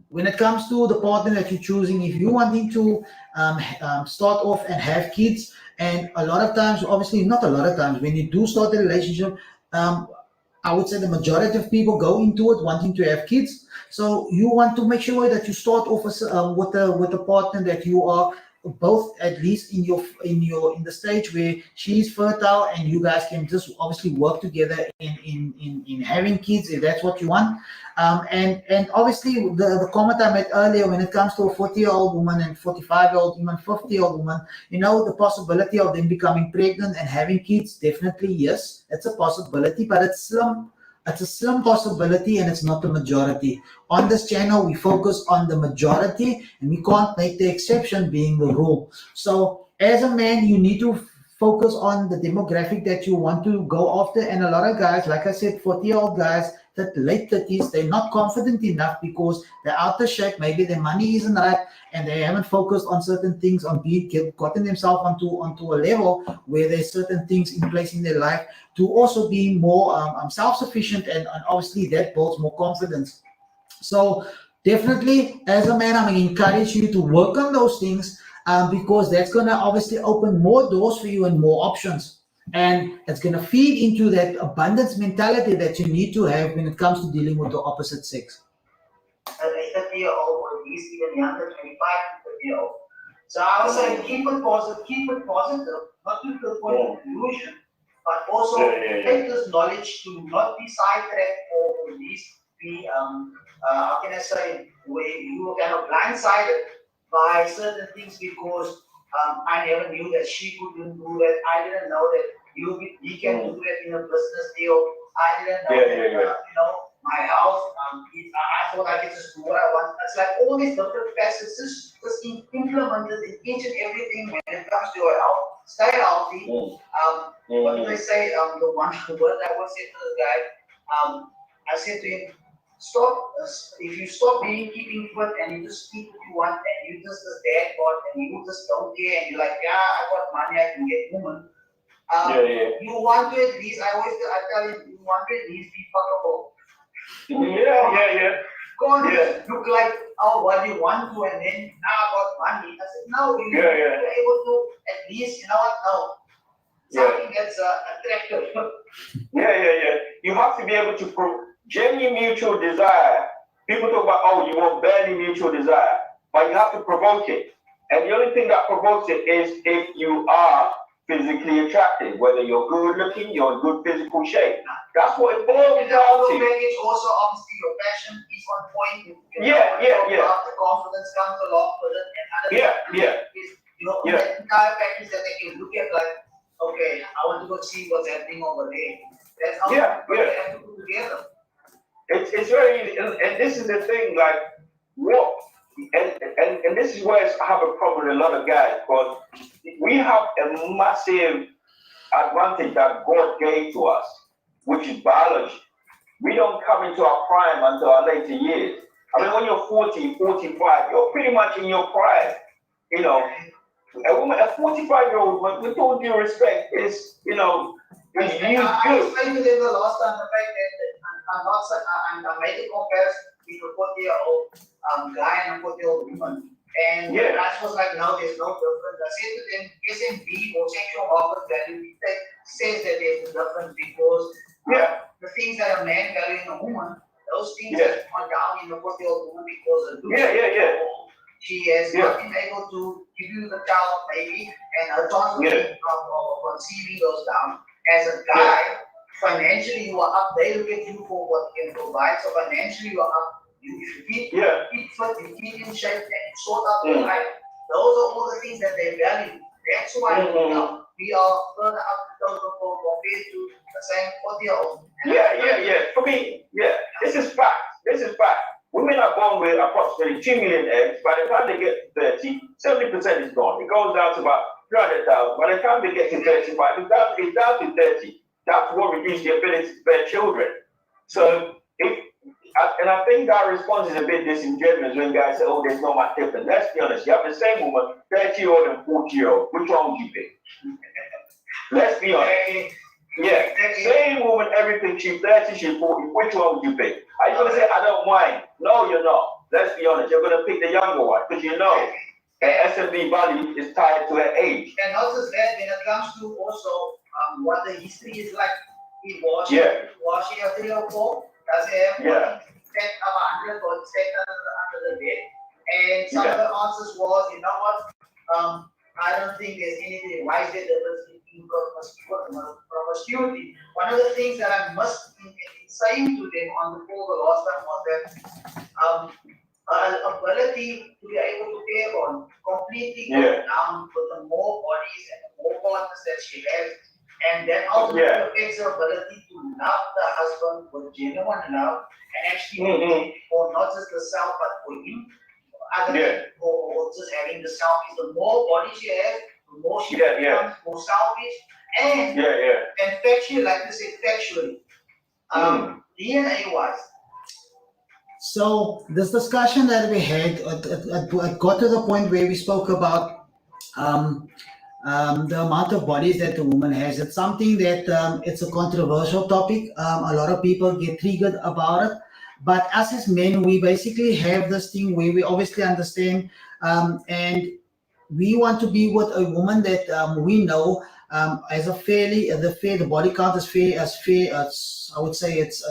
when it comes to the partner that you're choosing, if you're wanting to start off and have kids, and a lot of times, obviously, not a lot of times, when you do start a relationship, I would say the majority of people go into it wanting to have kids. So you want to make sure that you start off with a partner that you are both at least in the stage where she's fertile and you guys can just obviously work together in having kids if that's what you want. And obviously the comment I made earlier when it comes to a 40-year-old woman and 45-year-old woman, 50-year-old woman, the possibility of them becoming pregnant and having kids, definitely yes, it's a possibility, but it's slim. It's a slim possibility and it's not the majority. On this channel, we focus on the majority and we can't make the exception being the rule. So as a man, you need to focus on the demographic that you want to go after. And a lot of guys, like I said, 40-year-old guys, that late 30s, they're not confident enough because they're out of shape. Maybe their money isn't right and they haven't focused on certain things, on gotten themselves onto a level where there's certain things in place in their life to also be more self-sufficient, and obviously that builds more confidence. So definitely, as a man, I'm going to encourage you to work on those things because that's going to obviously open more doors for you and more options. And it's going to feed into that abundance mentality that you need to have when it comes to dealing with the opposite sex. A 30-year-old or at least even younger, 25 to 30-year-old. So I was saying keep it positive, not to the point of delusion, but also take this knowledge to not be sidetracked or at least be, how can I say, where you were kind of blindsided by certain things because I never knew that she couldn't do that. I didn't know that he can do that in a business deal. I didn't know that, my health, I thought I could just do what I want. It's like all these different facets, just implemented in each and everything when it comes to your health. Stay healthy. What do they say? The word I would say to this guy, I said to him, stop, if you stop keeping fit and you just eat what you want and you just this dad bod and you just don't care and you're like, I got money, I can get women. You want to at least, I tell him, you want to at least be fuckable. Go on, look like, what you want to, and then now I got money. I said, no, you're able to at least, something that's attractive. You have to be able to prove genuine mutual desire. People talk about, you want barely mutual desire, but you have to provoke it. And the only thing that provokes it is if you are physically attractive, whether you're good looking, you're in good physical shape. That's what it boils down to. Package also, obviously, your passion is on point. The confidence comes along with it. And that entire package that they can look at, like, okay, I want to go see what's happening over there. That's how they have to put together. It's very easy, and this is the thing, like, and this is where I have a problem with a lot of guys, because we have a massive advantage that God gave to us, which is biology. We don't come into our prime until our later years. I mean, when you're 40, 45, you're pretty much in your prime. A woman, a 45-year-old, with all due respect, is, is used good. I explained to them the last time the fact that I made the comparison between a 40-year-old guy and a 40-year-old woman. And the guys was like, no, there's no difference. I said to them, SMV or sexual market value says that there's a difference because the things that a man values in a woman, those things have gone down in a 40-year-old woman because of she has not been able to give you the child maybe, and her chances of conceiving goes down. As a guy, financially you are up. They look at you for what you can provide. So financially you are up. If you keep fit, you keep in shape, and you sort out your life. Those are all the things that they value. That's why we are further up the total compared to the same 40-year-old. For me, this is fact. Women are born with approximately 2 million eggs. By the time they get 30, 70% is gone. It goes down to about 300,000. By the time they get to 35, it's down to 30. That's what reduces the ability to bear children. So, I think our response is a bit disingenuous when guys say, oh, there's not much difference. Let's be honest. You have the same woman, 30-year-old and 40-year-old. Which one would you pick? Let's be honest. Same woman, everything. She's 30, she's 40. Which one would you pick? Are you going to say, I don't mind? No, you're not. Let's be honest. You're going to pick the younger one because you know her SMV value is tied to her age. And not just that, when it comes to also what the history is like, was she a 3 or 4? Does he have set of 100 or set under the bed? And some of the answers was, you know what? I don't think there's anything. Why is there difference between promiscuity? One of the things that I must in saying to them on the call the last time was that ability to be able to care on completely goes down with the more bodies and the more partners that she has. And that ultimately affects her ability to love the husband with genuine love and actually for not just the self but for him. Or just having the selfish. The more body she has, the more she becomes more selfish and factually, like you said, factually. DNA wise. So this discussion that we had got to the point where we spoke about the amount of bodies that the woman has. It's something that it's a controversial topic. A lot of people get triggered about it. But us as men, we basically have this thing where we obviously understand and we want to be with a woman that we know as the body count is fair as I would say it's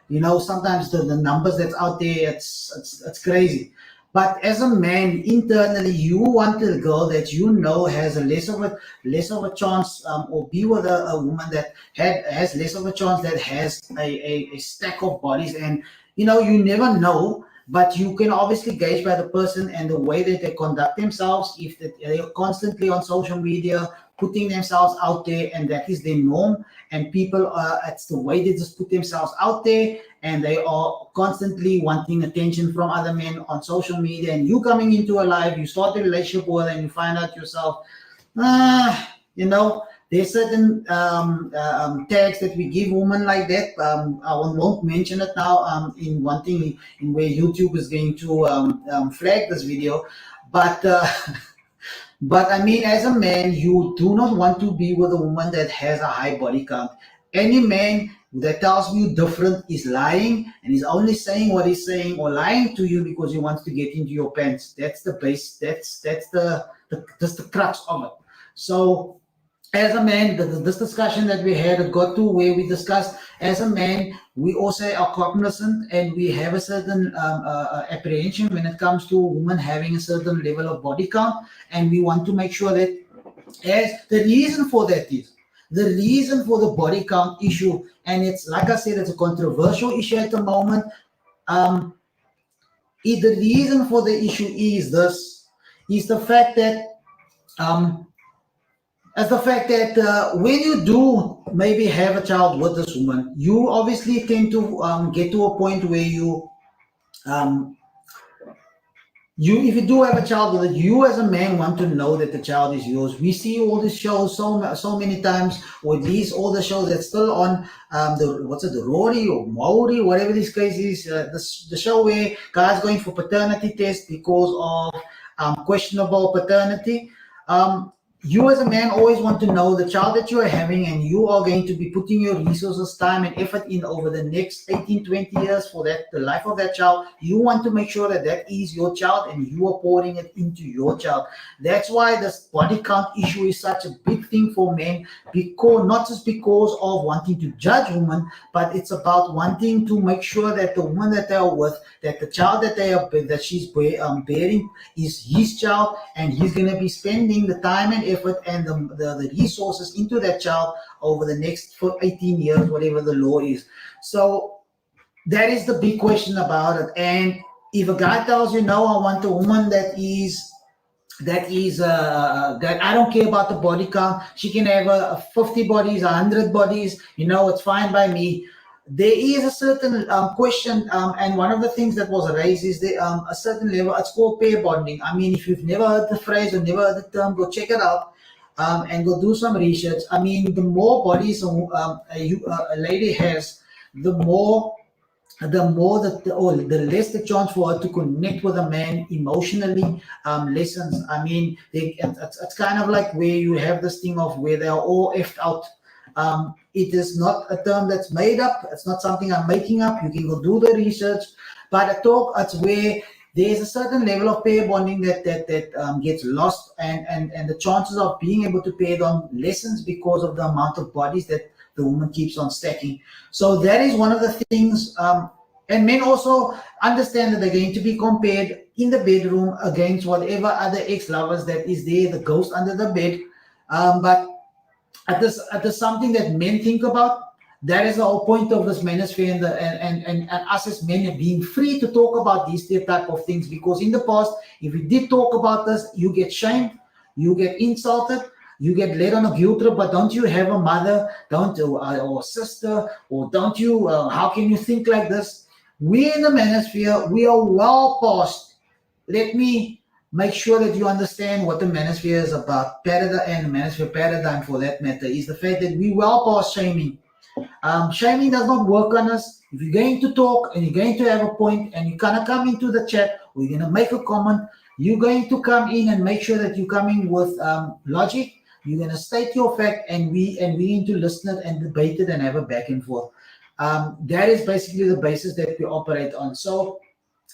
sometimes the numbers that's out there it's crazy. But as a man, internally, you want a girl that you know has less of a chance, or be with a woman that has less of a chance, that has a stack of bodies, and you never know. But you can obviously gauge by the person and the way that they conduct themselves. If they're constantly on social media, putting themselves out there, and that is their norm, and people it's the way they just put themselves out there, and they are constantly wanting attention from other men on social media, and you coming into a life, you start a relationship with, and you find out yourself, there's certain tags that we give women like that. I won't mention it now in one thing in where YouTube is going to flag this video, but but I mean, as a man, you do not want to be with a woman that has a high body count. Any man that tells you different is lying, and he's only saying what he's saying or lying to you because he wants to get into your pants. That's the base. That's the crux of it. So, as a man, this discussion that we had got to where we discussed, as a man, we also are cognizant and we have a certain apprehension when it comes to a woman having a certain level of body count, and we want to make sure that, as the reason for that is, the reason for the body count issue, and it's like I said, it's a controversial issue at the moment. The reason for the issue is the fact that when you do maybe have a child with this woman, you obviously tend to get to a point where if you do have a child with it, you as a man want to know that the child is yours. We see all these shows so many times, or at least all the shows that's still on the Rory or Maori, whatever this case is, the show where guys going for paternity tests because of questionable paternity. you as a man always want to know the child that you are having, and you are going to be putting your resources, time and effort in over the next 18, 20 years for that, the life of that child. You want to make sure that that is your child and you are pouring it into your child. That's why this body count issue is such a big thing for men, because not just because of wanting to judge women, but it's about wanting to make sure that the woman that they are with, that the child that they are that she's bearing is his child, and he's going to be spending the time and effort and the resources into that child over the next 18 years, whatever the law is. So that is the big question about it. And if a guy tells you, no, I want a woman that I don't care about the body count, she can have a 50 bodies, 100 bodies, it's fine by me. There is a certain question, and one of the things that was raised is a certain level. It's called pair bonding. I mean, if you've never heard the phrase or never heard the term, go check it out, and go do some research. I mean, the more bodies a lady has, the more that or the less the chance for her to connect with a man emotionally lessens. I mean, it's kind of like where you have this thing of where they are all effed out. It is not a term that's made up. It's not something I'm making up. You can go do the research. But it's where there's a certain level of pair bonding that gets lost, and the chances of being able to pair them lessens because of the amount of bodies that the woman keeps on stacking. So that is one of the things. And men also understand that they're going to be compared in the bedroom against whatever other ex-lovers that is there, the ghost under the bed. But at this something that men think about. That is the whole point of this manosphere, and us as men being free to talk about these type of things. Because in the past, if we did talk about this, you get shamed, you get insulted, you get led on a guilt trip. But don't you have a mother, don't you, or sister, or don't you? How can you think like this? We in the manosphere, we are well past. Let me make sure that you understand what the manosphere is about. Paradigm, and the manosphere paradigm, for that matter, is the fact that we well past shaming. Shaming does not work on us. If you're going to talk and you're going to have a point and you're gonna come into the chat or you're gonna make a comment, you're going to come in and make sure that you're coming with logic. You're gonna state your fact, and we need to listen it and debate it and have a back and forth. That is basically the basis that we operate on. So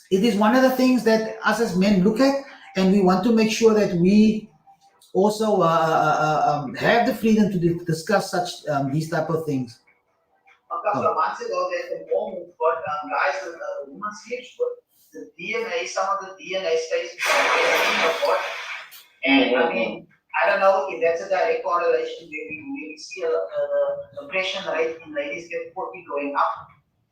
it is one of the things that us as men look at, and we want to make sure that we also have the freedom to discuss these type of things. A couple of months ago, there's a war move, but guys with a woman sleeps with the DNA, some of the DNA stays in the body. And I mean, I don't know if that's a direct correlation where we see the depression rate in ladies get 40 going up.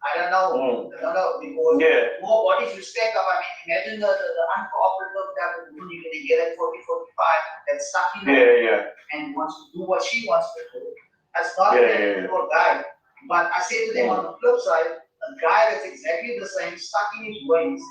I don't know. I don't know, because more bodies you stack up. I mean, imagine the uncooperative type of woman you're going to get at 40, 45 that's stuck in there and wants to do what she wants to do. That's not a for a guy. But I say to them on the flip side, a guy that's exactly the same, stuck in his ways,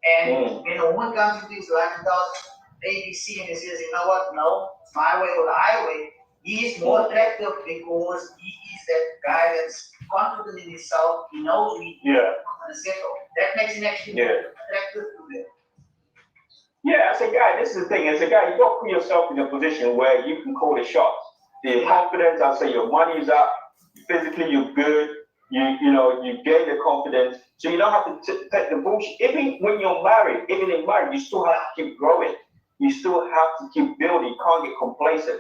and when a woman comes into his life and tells ABC and he says, you know what, no, it's my way or the highway, he is more attractive because he is that guy that's confident in himself, he knows he's going to settle. That makes him actually more attractive to them. Yeah, as a guy, this is the thing, as a guy, you got to put yourself in a position where you can call the shots. The confidence, I'll say your money's up, physically you're good, you gain the confidence, so you don't have to take the bullshit. Even when you're married, even in marriage, you still have to keep growing. You still have to keep building. You can't get complacent.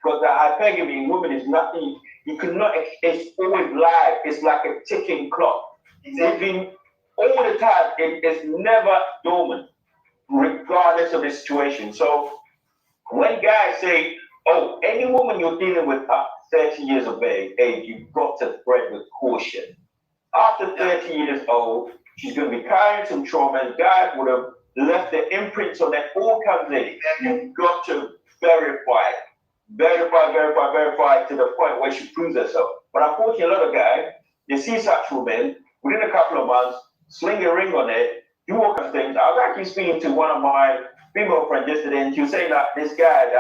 Because the hypergamy in women is nothing, you cannot, it's always live. It's like a ticking clock. Exactly. All the time, it's never dormant, regardless of the situation. So when guys say, oh, any woman you're dealing with up 30 years of age, you've got to tread with caution. After 30 years old, she's going to be carrying some trauma. Guys would have left their imprints on that all comes in. You've got to verify to the point where she proves herself. But unfortunately, a lot of guys, they see such women within a couple of months, sling a ring on it, do all kinds of things. I was actually speaking to one of my female friends yesterday, and she was saying that this guy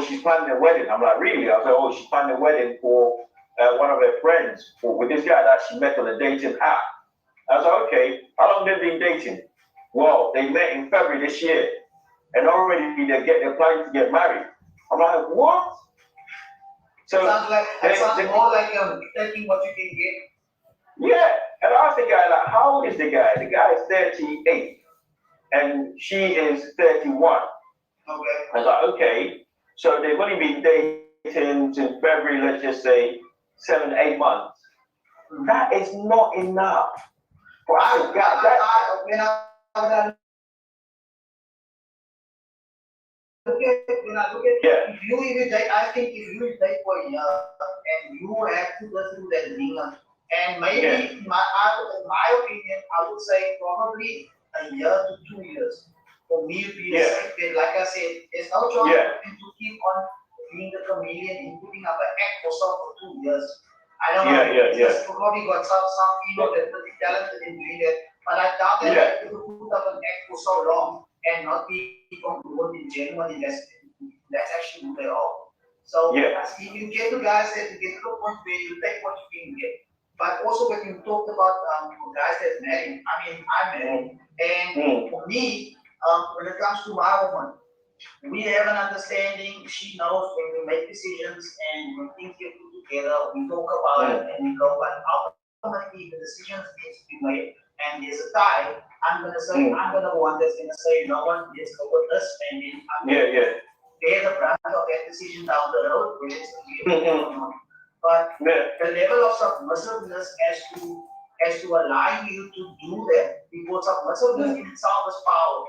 she's planning a wedding. I'm like, really? I was like, she's planning a wedding for one of her friends with this guy that she met on a dating app. I was like, okay, how long have they been dating? Well, they met in February this year, and already they're planning to get married. I'm like, what? So sounds more like taking what you can get. Yeah, and I asked the guy, like, how old is the guy? The guy is 38, and she is 31. Okay. I was like, okay, so they've only been dating since February, let's just say 7, 8 months. That is not enough. For us to When I look at yeah. if you date, I think if you date for a year and you have to go through that thing, and maybe in my opinion, I would say probably a year to 2 years for me to be a safe bet. Like I said, there's no choice to keep on being the chameleon and putting up an act for some for 2 years. I don't know. Just probably got some people that really talented in doing that, but I doubt that they could put up an act for so long and not be congruent and genuine. That's actually who they are. So if you get to guys that you get to the point where you take what you can get. But also when you talked about guys that's married, I mean I'm married, and for me, when it comes to my woman, we have an understanding. She knows when we make decisions and when things get put together, we talk about it and we go, but ultimately the decisions need to be made. And there's a tie. I'm gonna say I'm gonna be one that's gonna say no one, let's go with this, and then I'm gonna bear the brunt of that decision down the road, whether it's gonna be or not. But the level of submissiveness as to allowing you to do that, because submissiveness in itself is power.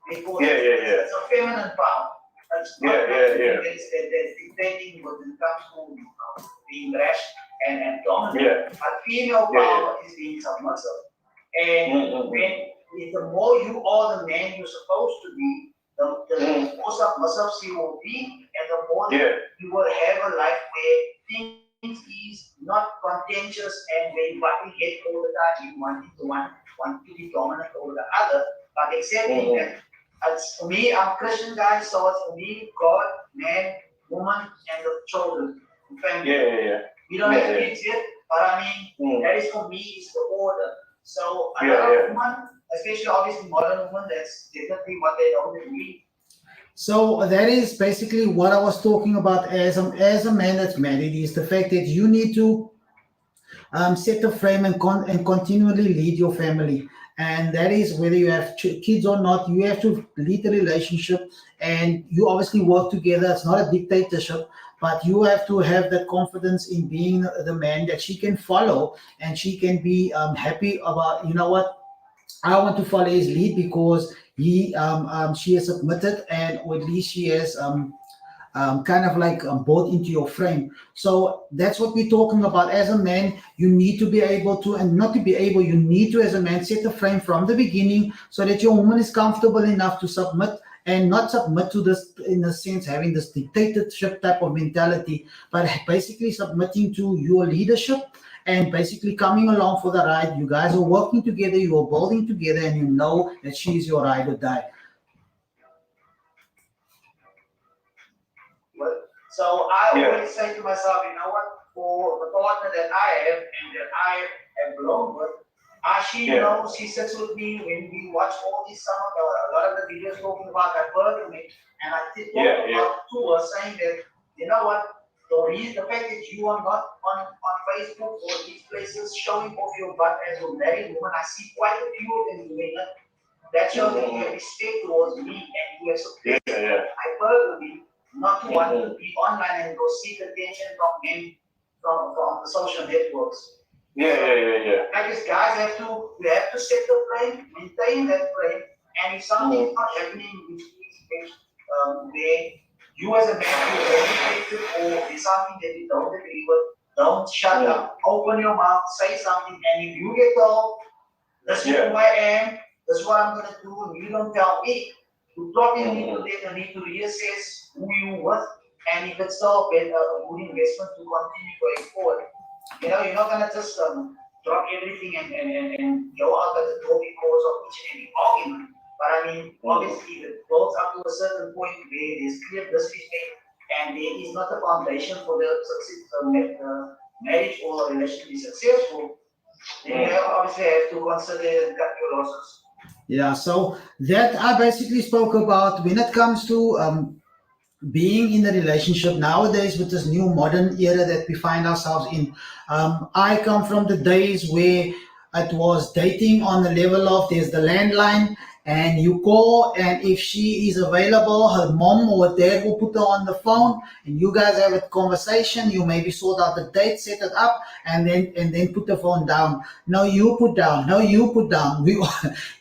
Because it's a feminine power. It's not that's dictating when it comes to being rash and dominant. But female power is being submissive. And when the more you are the man you're supposed to be, the more submissive you will be, and the more you will have a life where things is not contentious and where you butting head all the time, you want to be dominant over the other, but accepting that for me, I'm Christian guy, so it's for me, God, man, woman, and the children, family. We don't have kids yet, but I mean, that is for me is the order. So another woman, especially obviously modern woman, that's definitely what they don't agree. So that is basically what I was talking about as a man that's married, is the fact that you need to set the frame and continually lead your family. And that is whether you have kids or not, you have to lead the relationship, and you obviously work together. It's not a dictatorship, but you have to have that confidence in being the man that she can follow, and she can be happy about, you know what, I want to follow his lead because she has submitted, and or at least she has kind of like bought into your frame. So that's what we're talking about. As a man, you need to be able to, and not to be able, you need to, as a man, set the frame from the beginning so that your woman is comfortable enough to submit, and not submit to this, in a sense, having this dictatorship type of mentality, but basically submitting to your leadership and basically coming along for the ride. You guys are working together, you are building together, and you know that she is your ride or die. So I always say to myself, you know what, for the partner that I have and that I have grown with, she knows, she sits with me when we watch all these a lot of the videos talking about that polygamy, and I did talk about to her saying that, you know what, the fact that you are not on Facebook or these places showing off your butt as a married woman, I see quite a few of them doing it. That shows that you have respect towards me and you have suppressed hyperbole, not to want to be online and go seek attention from men from the social networks. I guess guys we have to set the frame, maintain that frame, and if something is not happening, which where you as a man feel agitated or there's something that you don't agree with, don't shut up. Open your mouth, say something, and if you get told, this is who I am, this is what I'm gonna do, and you don't tell me, you probably need to reassess who you with, and if it's still a good investment to continue going forward. You know, you're not gonna just drop everything and go out at the door because of each and every argument. But I mean, obviously, it goes up to a certain point where there's clear disrespect, and there is not a foundation for the marriage or relationship to be successful. Then you obviously have to consider and cut your losses. Yeah, so that I basically spoke about when it comes to being in a relationship nowadays with this new modern era that we find ourselves in. I come from the days where it was dating on the level of there's the landline and you call, and if she is available, her mom or dad will put her on the phone and you guys have a conversation. You maybe sort out the date, set it up, and then put the phone down. No, you put down. No, you put down.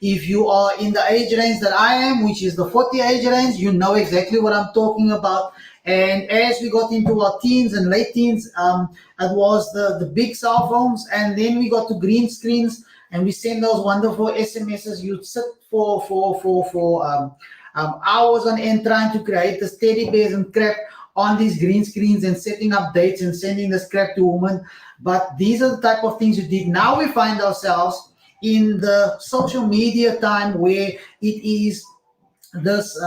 If you are in the age range that I am, which is the 40 age range, you know exactly what I'm talking about. And as we got into our teens and late teens, it was the big cell phones, and then we got to green screens, and we send those wonderful SMSs. You'd sit for hours on end trying to create the teddy bears and crap on these green screens and setting up dates and sending the crap to women. But these are the type of things you did. Now we find ourselves in the social media time where it is this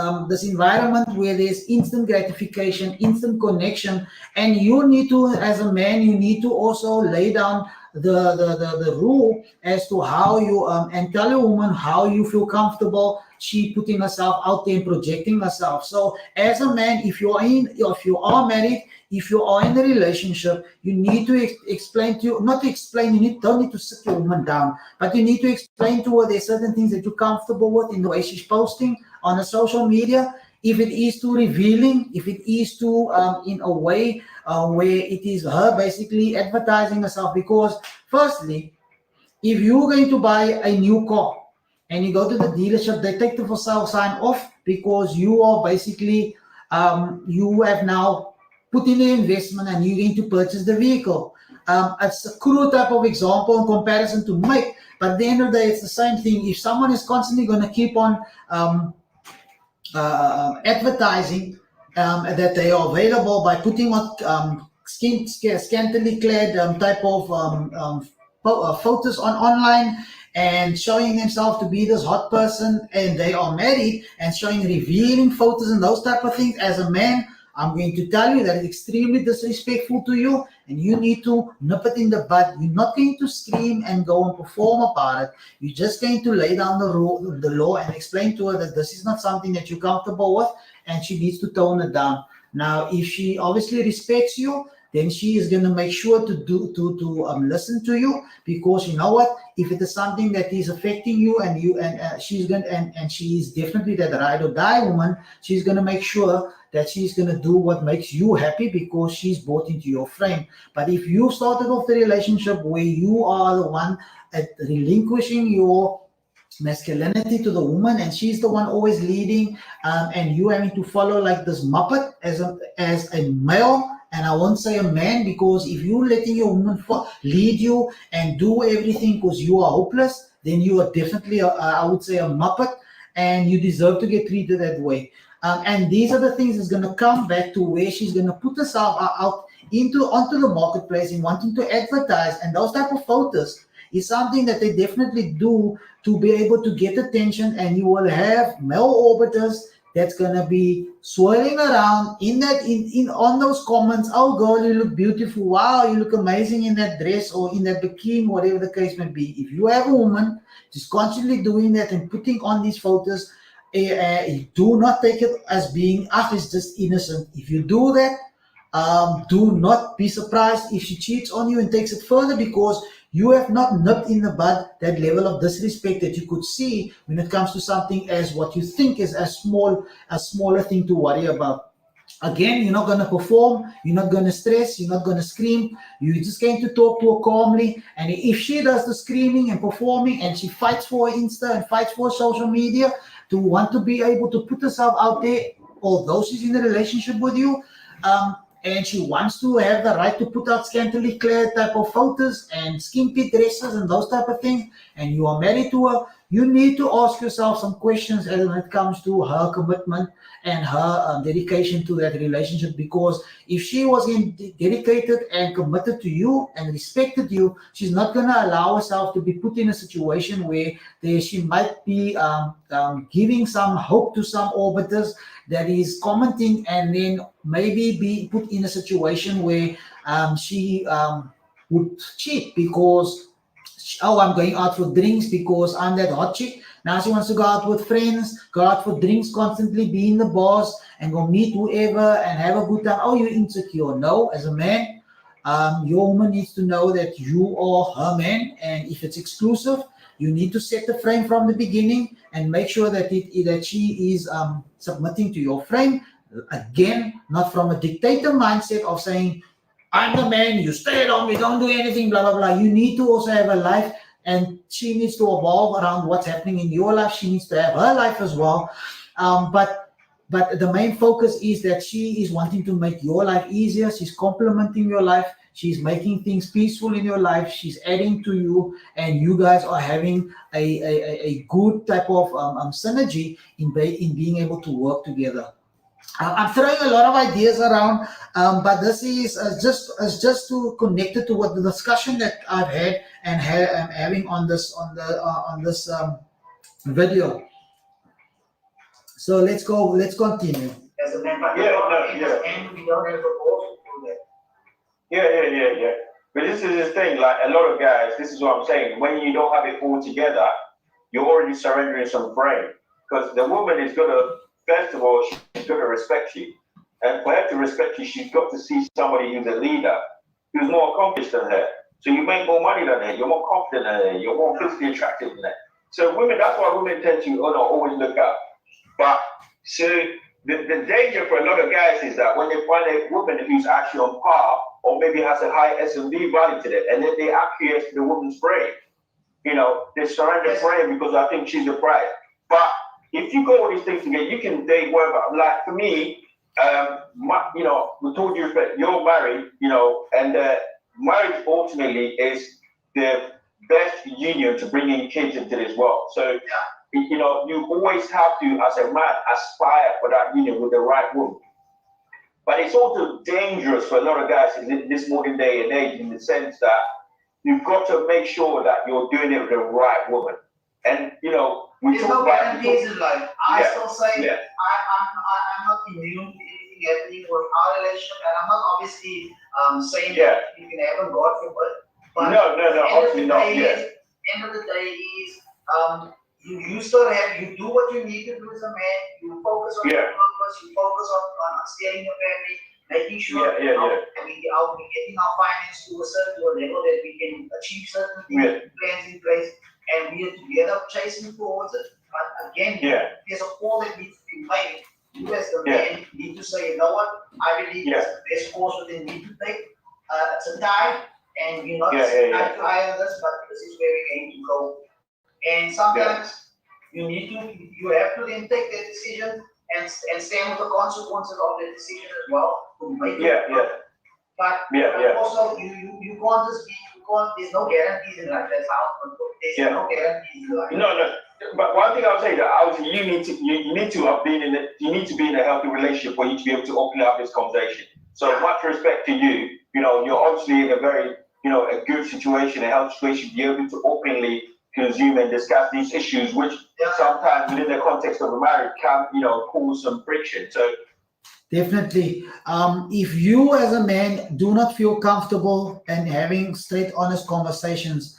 environment where there's instant gratification, instant connection, and you need to, as a man, you need to also lay down the rule as to how you and tell a woman how you feel comfortable she putting herself out there and projecting herself. So as a man, if you are married, if you are in a relationship, you need to explain to you, not to explain, don't need to sit your woman down, but you need to explain to her there's certain things that you're comfortable with in the way she's posting on the social media. If it is too revealing, if it is too in a way where it is her basically advertising herself. Because firstly, if you're going to buy a new car and you go to the dealership, they take the for sale sign off because you are basically you have now put in the investment and you're going to purchase the vehicle. It's a crude type of example in comparison to make, but at the end of the day, it's the same thing. If someone is constantly going to keep on advertising that they are available by putting on scantily clad type of photos online and showing themselves to be this hot person, and they are married and showing revealing photos and those type of things, as a man, I'm going to tell you that it's extremely disrespectful to you, and you need to nip it in the bud. You're not going to scream and go and perform about it. You're just going to lay down the law and explain to her that this is not something that you're comfortable with, and she needs to tone it down. Now, if she obviously respects you, then she is going to make sure to listen to you, because you know what? If it is something that is affecting you, and she's going and she is definitely that ride or die woman, she's going to make sure that she's going to do what makes you happy because she's bought into your frame. But if you started off the relationship where you are the one relinquishing your masculinity to the woman, and she's the one always leading, and you having to follow like this muppet as a male, and I won't say a man, because if you're letting your woman lead you and do everything because you are hopeless, then you are definitely, I would say, a muppet, and you deserve to get treated that way. And these are the things that's going to come back to where she's going to put herself out onto the marketplace and wanting to advertise, and those type of photos is something that they definitely do to be able to get attention, and you will have male orbiters that's gonna be swirling around on those comments. Oh girl, you look beautiful. Wow, you look amazing in that dress or in that bikini, whatever the case may be. If you have a woman just constantly doing that and putting on these photos, do not take it as being, it's just innocent. If you do that, do not be surprised if she cheats on you and takes it further, because you have not nipped in the bud that level of disrespect that you could see when it comes to something as what you think is a smaller thing to worry about. Again, you're not going to perform, you're not going to stress, you're not going to scream, you're just going to talk to her calmly. And if she does the screaming and performing and she fights for Insta and fights for social media to want to be able to put herself out there, although she's in a relationship with you, and she wants to have the right to put out scantily clad type of photos and skimpy dresses and those type of things, and you are married to her, you need to ask yourself some questions as when it comes to her commitment and her dedication to that relationship. Because if she was dedicated and committed to you and respected you, she's not going to allow herself to be put in a situation where she might be giving some hope to some orbiters that is commenting, and then maybe be put in a situation where she would cheat because, I'm going out for drinks because I'm that hot chick. Now she wants to go out with friends, go out for drinks constantly, be in the bars, and go meet whoever and have a good time. Oh, you're insecure. No, as a man, your woman needs to know that you are her man, and if it's exclusive, you need to set the frame from the beginning and make sure that that she is submitting to your frame. Again, not from a dictator mindset of saying, I'm the man, you stay at home, you don't do anything, blah, blah, blah. You need to also have a life, and she needs to evolve around what's happening in your life. She needs to have her life as well. But the main focus is that she is wanting to make your life easier. She's complementing your life. She's making things peaceful in your life. She's adding to you, and you guys are having a good type of synergy in being able to work together. I'm throwing a lot of ideas around, but this is just to connect it to what the discussion that I've had and I'm having on this video. So let's go. Let's continue. As a man, and we don't have a goal to do that. Yeah. But this is the thing. Like a lot of guys, this is what I'm saying. When you don't have it all together, you're already surrendering some frame, because the woman is gonna. First of all, she's got to respect you. And for her to respect you, she's got to see somebody who's a leader, who's more accomplished than her. So you make more money than her, you're more confident than her, you're more physically attractive than her. So women, that's why women tend to always look up. But so the danger for a lot of guys is that when they find a woman who's actually on par, or maybe has a high S&V value to them, and then they acquiesce to the woman's frame. They surrender frame because I think she's a bride. But if you go all these things together, you can date whatever. Like for me, with all due respect, you're married, and marriage ultimately is the best union to bring in kids into this world. So, you always have to, as a man, aspire for that union with the right woman. But it's also dangerous for a lot of guys in this modern day and age, in the sense that you've got to make sure that you're doing it with the right woman. And, there's no guarantees in life. I still say I'm not immune to anything happening with our relationship, and I'm not obviously saying that you can have a God forbid. But no, obviously not. End of the day is you still you do what you need to do as a man. You focus on your purpose. You focus on steering your family, making sure we are getting our finance to a certain level that we can achieve certain things, plans in place. And we are together chasing towards it. But again, there's a call that needs to be made. You as the man need to say, you know what, I believe it's the best course within me to take. It's a tie, and we're not eye on this, but this is where we're going to go. And sometimes you have to then take that decision and stand with the consequences of the decision as well to make it. But also you can't just be. There's no guarantees in life. That's how there's no guarantees in life. No. But one thing I would say that obviously you need to be in a healthy relationship for you to be able to openly have this conversation. So much respect to you. You're obviously in a very a good situation, a healthy situation, to be able to openly consume and discuss these issues, which sometimes within the context of a marriage can cause some friction. So. Definitely. If you as a man do not feel comfortable and having straight, honest conversations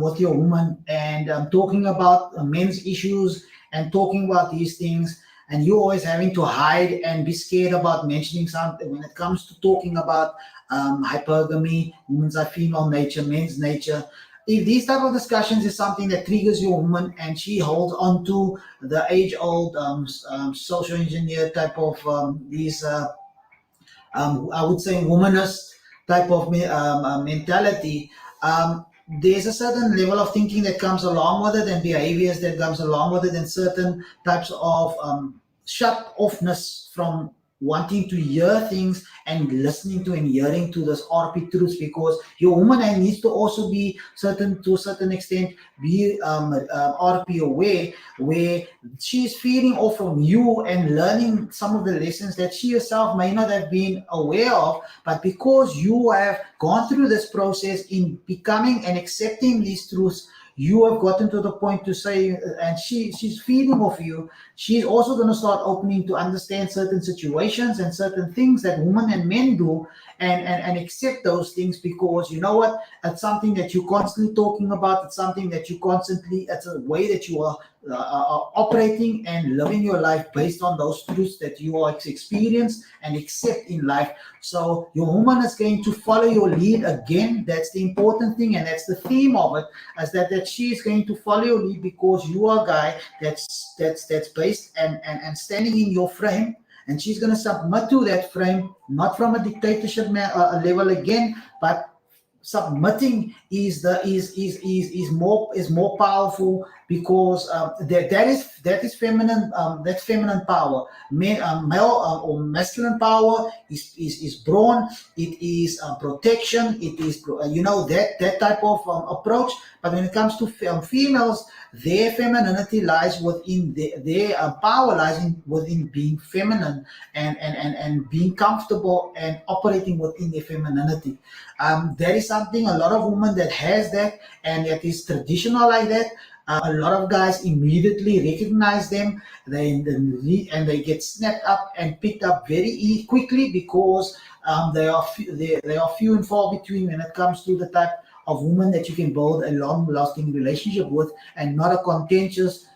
with your woman and talking about men's issues and talking about these things, and you always having to hide and be scared about mentioning something when it comes to talking about hypergamy, women's are female nature, men's nature. If these type of discussions is something that triggers your woman and she holds on to the age-old social engineer type of these, I would say, womanist type of mentality, there's a certain level of thinking that comes along with it and behaviors that comes along with it, and certain types of shut-offness from wanting to hear things and listening to and hearing to this RP truths, because your woman needs to also be to a certain extent be RP aware, where she's feeding off from you and learning some of the lessons that she herself may not have been aware of, but because you have gone through this process in becoming and accepting these truths, you have gotten to the point to say, and she's feeding off you. She's also going to start opening to understand certain situations and certain things that women and men do, and accept those things, because you know what, it's something that you're constantly talking about. It's something that you constantly, it's a way that you are operating and living your life based on those truths that you are experience and accept in life. So your woman is going to follow your lead again. That's the important thing, and that's the theme of it, is that she is going to follow your lead, because you are a guy that's based and standing in your frame, and she's going to submit to that frame, not from a dictatorship level again, but submitting is more powerful, because that is feminine, that's feminine power. Male or masculine power is brawn, it is protection, it is that type of approach. But when it comes to females, their femininity lies within their power lies within being feminine and being comfortable and operating within their femininity. That is something, a lot of women that has that, and that is traditional like that. A lot of guys immediately recognize them, and they get snapped up and picked up very quickly, because they are few and far between when it comes to the type of woman that you can build a long-lasting relationship with, and not a contentious,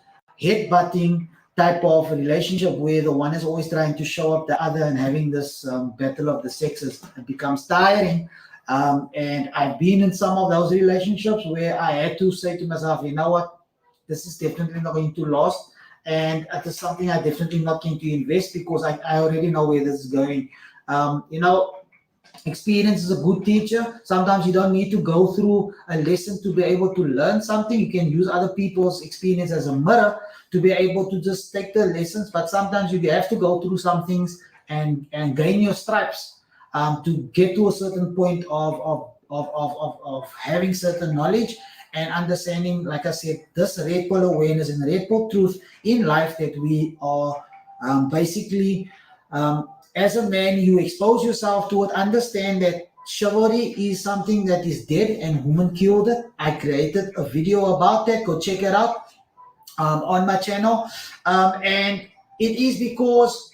head-butting type of relationship where the one is always trying to show up the other and having this battle of the sexes. It becomes tiring. And I've been in some of those relationships where I had to say to myself, you know what, this is definitely not going to last, and it is something I definitely not going to invest, because I already know where this is going. Experience is a good teacher. Sometimes you don't need to go through a lesson to be able to learn something. You can use other people's experience as a mirror to be able to just take the lessons, but sometimes you have to go through some things and gain your stripes to get to a certain point of having certain knowledge and understanding, like I said, this red pill awareness and red pill truth in life, that we are basically, as a man, you expose yourself to it, understand that chivalry is something that is dead and women killed it. I created a video about that. Go check it out on my channel. And it is because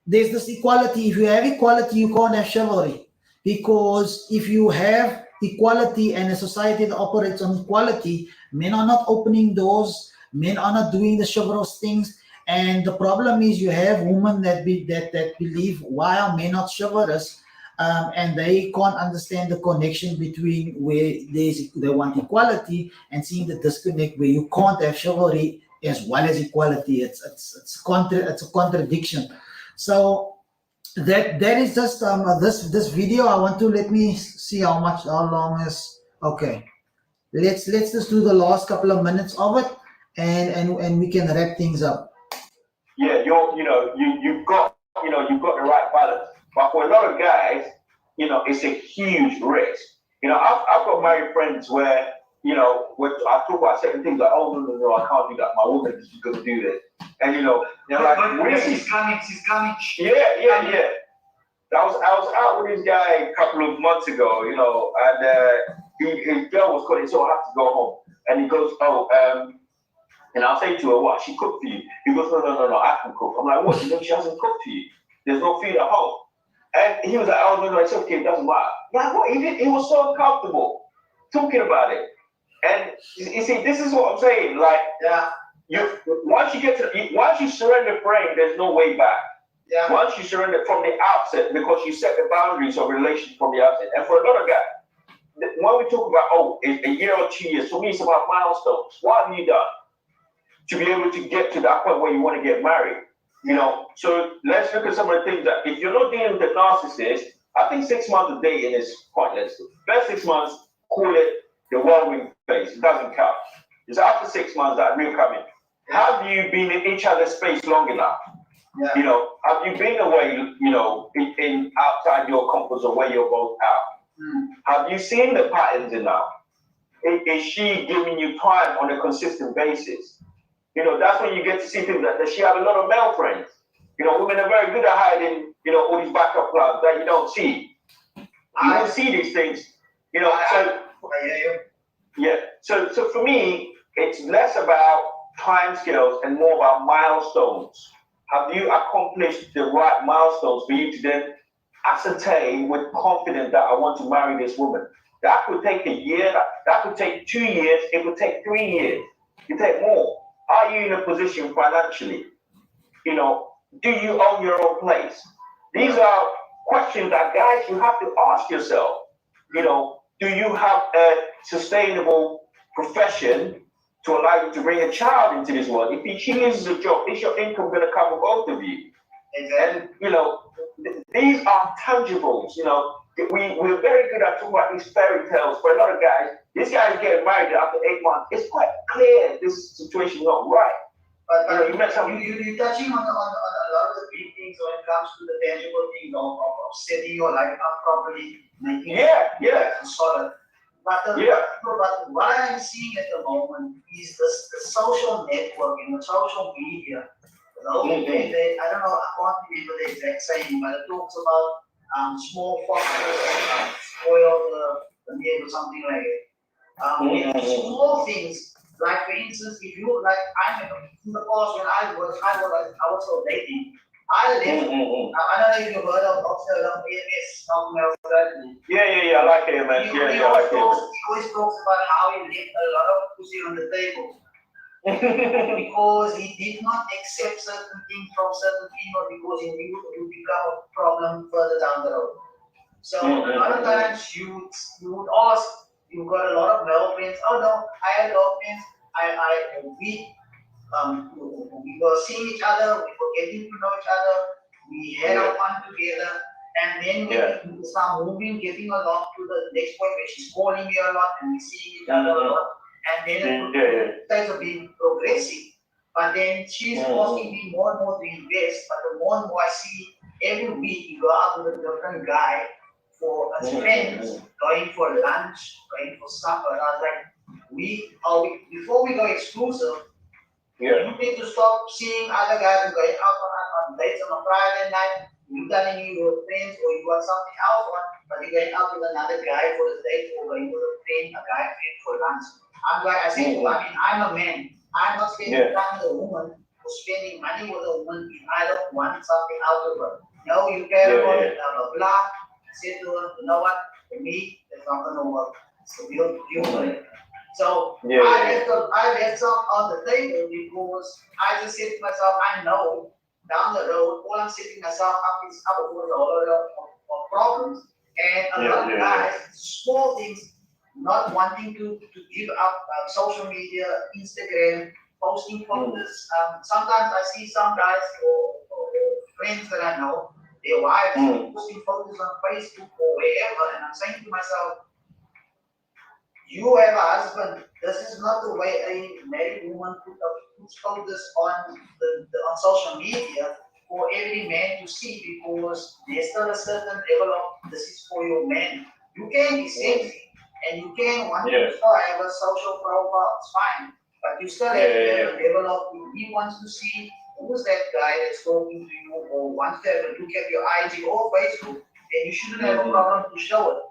there's this equality. If you have equality, you can't have chivalry. Because if you have equality and a society that operates on equality, men are not opening doors, men are not doing the chivalrous things. And the problem is, you have women that believe, why are men not chivalrous? And they can't understand the connection between where they want equality, and seeing the disconnect where you can't have chivalry as well as equality. It's a contradiction. So that is just this video. I want to, let me see how long is okay. Let's just do the last couple of minutes of it, and we can wrap things up. Yeah, you've got the right balance. But for a lot of guys, it's a huge risk. I've got married friends where, when I talk about certain things, like, oh, no, I can't do that. My woman is going to do this. And, they're like, really? She's coming. Yeah. I was out with this guy a couple of months ago, and his girl was calling, so I have to go home. And he goes, and I'll say to her, what, she cooked for you? He goes, no, I can cook. I'm like, what? She hasn't cooked for you. There's no food at home. And he was like, oh, no, it's okay, it doesn't matter. Like, what? He was so uncomfortable talking about it. And you see, this is what I'm saying. Like, once you surrender frame, there's no way back. Yeah. Once you surrender from the outset, because you set the boundaries of relations from the outset. And for a lot of guys, when we talk about, a year or 2 years, for me, it's about milestones. What have you done to be able to get to that point where you want to get married? So let's look at some of the things that, if you're not dealing with the narcissist, I think 6 months of dating is pointless. First 6 months, call it the whirlwind phase. It doesn't count. It's after 6 months that real coming. Have you been in each other's space long enough? Yeah. Have you been away, in outside your comfort zone where you're both out? Have you seen the patterns enough? Is she giving you time on a consistent basis? That's when you get to see things that does she have a lot of male friends? Women are very good at hiding, all these backup plans that you don't see. You don't see these things, So for me, it's less about timescales and more about milestones. Have you accomplished the right milestones for you to then ascertain with confidence that I want to marry this woman. That could take a year, that could take 2 years, it could take 3 years, it could take more. Are you in a position financially? You know, do you own your own place? These are questions that, guys, you have to ask yourself. You know, do you have a sustainable profession to allow you to bring a child into this world? If she loses a job, is your income going to cover both of you? And, you know, these are tangibles. You know, we're very good at talking about these fairy tales. For a lot of guys, this guy is getting married after 8 months. It's quite clear this situation is not right. But you know, you met some. You're touching on a lot of the big things when it comes to the tangible things of setting your life up properly, making it solid. But what I'm seeing at the moment is the social networking, the social media. I don't know, I can't remember the exact saying, but it talks about small foxes spoil the meal or something like it. Small things. Like for instance, if you in the past when I was still dating, I left. I don't know if you've heard of AMS, Malcolm L. Bradley. Yeah, I like AMS. He always talks about how he left a lot of pussy on the table. Because he did not accept certain things from certain people because he knew it would become a problem further down the road. So a lot of times you would ask, you've got a lot of male friends. Oh no, I had love friends. We were seeing each other, we were getting to know each other, we had our fun together, and then we start moving, getting along to the next point where she's calling me a lot and we seeing each other a lot, and then it starts to be progressive. But then she's asking me more and more to invest, but the more and more I see every week you go out with a different guy for as friends, going for lunch, going for supper, and I was like, before we go exclusive, you need to stop seeing other guys going out on dates on a Friday night. You telling me you're friends or you got something else on, but you're going out with another guy for the date or going with a guy friend for lunch. I'm like, I said, I'm a man. I'm not spending time with a woman or spending money with a woman if I don't want something out of her. No, you care about it, blah, blah, blah. I said to her, you know what? For me, it's not going to work. So we'll deal with it. So I left some on the table because I just said to myself, I know down the road, all I'm setting myself up is up with a whole lot of problems. And a lot of guys, small things, not wanting to give up social media, Instagram, posting photos. Sometimes I see some guys or friends that I know, their wives posting photos on Facebook or wherever, and I'm saying to myself, you have a husband. This is not the way a married woman puts photos on social media for every man to see, because there's still a certain level of this is for your man. You can be sexy and you can want to still have a social profile, it's fine. But you still have to have a level of, if he wants to see who's that guy that's talking to you or wants to have a look at your IG or Facebook, then you shouldn't have a problem to show it.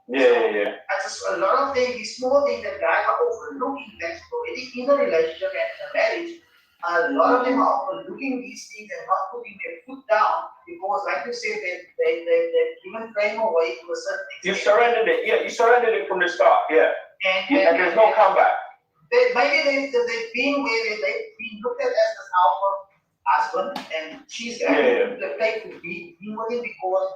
That's a lot of things, these small things that guys are overlooking that's already in a relationship and in a marriage. A lot of them are overlooking these things and not putting their foot down because, like you said, they're given frame away to a certain extent. You surrendered it, you surrendered it from the start, and there's no comeback. Maybe they've been where they've been looked at as an alpha husband, and she's the fake to be with him because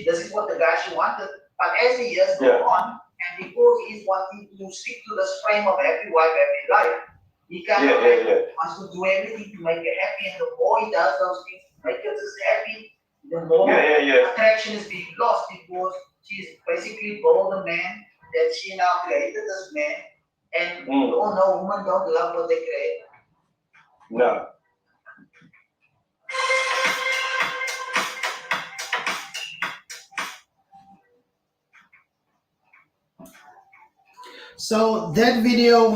this is what the guy she wanted. But as the years go on, and because he's wanting to stick to this frame of happy wife, happy life, he kind of wants to do everything to make her happy, and the more he does those things to make her just happy, the more attraction is being lost because she's basically told the man that she now created this man, and we all know women don't love what they create. No. So that video,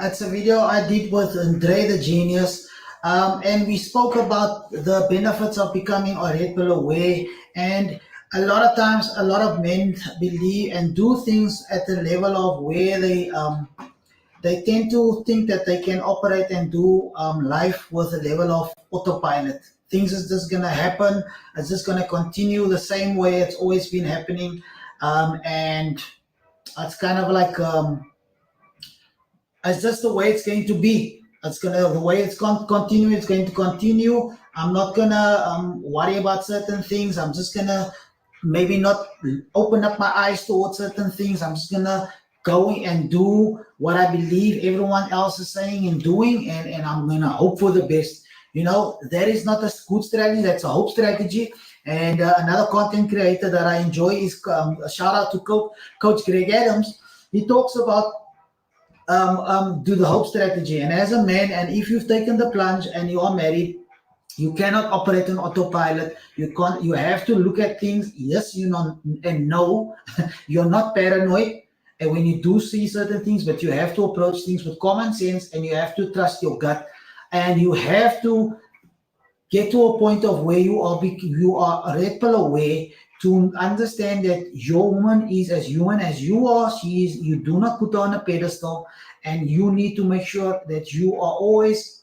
it's a video I did with Andre the Genius, and we spoke about the benefits of becoming a red pill aware. And a lot of times, a lot of men believe and do things at the level of where they tend to think that they can operate and do life with a level of autopilot. things is just gonna happen. It's just gonna continue the same way it's always been happening, and it's kind of like it's just the way it's going to be. It's gonna the way it's going to continue. It's going to continue. I'm not gonna worry about certain things. I'm just gonna maybe not open up my eyes towards certain things. I'm just gonna go and do what I believe everyone else is saying and doing, and I'm gonna hope for the best. That is not a good strategy. That's a hope strategy. And another content creator that I enjoy is a shout out to Coach Greg Adams. He talks about do the hope strategy. And as a man, and if you've taken the plunge and you are married, you cannot operate on autopilot. You can't. You have to look at things. Yes, and no, you're not paranoid. And when you do see certain things, but you have to approach things with common sense, and you have to trust your gut, and you have to get to a point of where you are a red pill away to understand that your woman is as human as you are. She is. You do not put her on a pedestal, and you need to make sure that you are always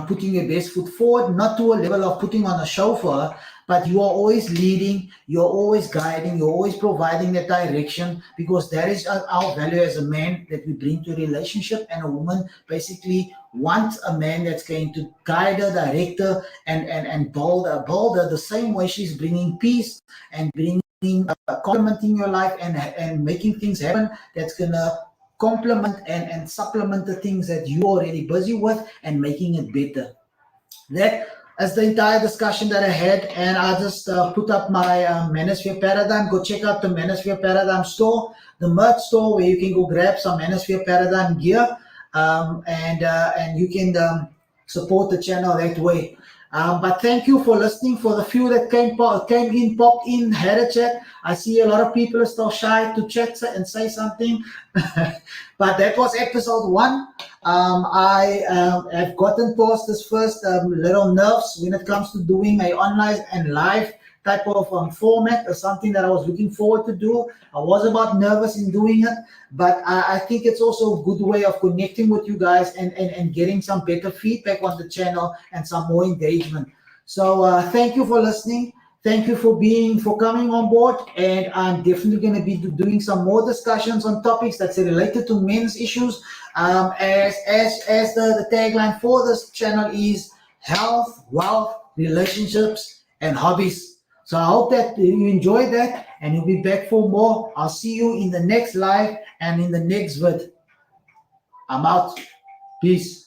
putting your best foot forward, not to a level of putting on a show for her, but you are always leading, you're always guiding, you're always providing that direction, because that is our value as a man that we bring to a relationship. And a woman basically wants a man that's going to guide her, direct her, and build her the same way she's bringing peace and bringing complementing your life and making things happen that's gonna complement and supplement the things that you're already busy with and making it better. That is the entire discussion that I had, and I just put up my Manosphere Paradigm. Go check out the Manosphere Paradigm store, the merch store, where you can go grab some Manosphere Paradigm gear, and you can support the channel that way. But thank you for listening. For the few that popped in, had a chat. I see a lot of people are still shy to chat and say something. But that was episode 1. I have gotten past this first little nerves when it comes to doing a online and live type of format, or something that I was looking forward to do. I was about nervous in doing it, but I think it's also a good way of connecting with you guys and getting some better feedback on the channel and some more engagement. So thank you for listening. Thank you for coming on board, and I'm definitely going to be doing some more discussions on topics that's related to men's issues. As the tagline for this channel is health, wealth, relationships, and hobbies. So I hope that you enjoyed that, and you'll be back for more. I'll see you in the next live and in the next vid. I'm out. Peace.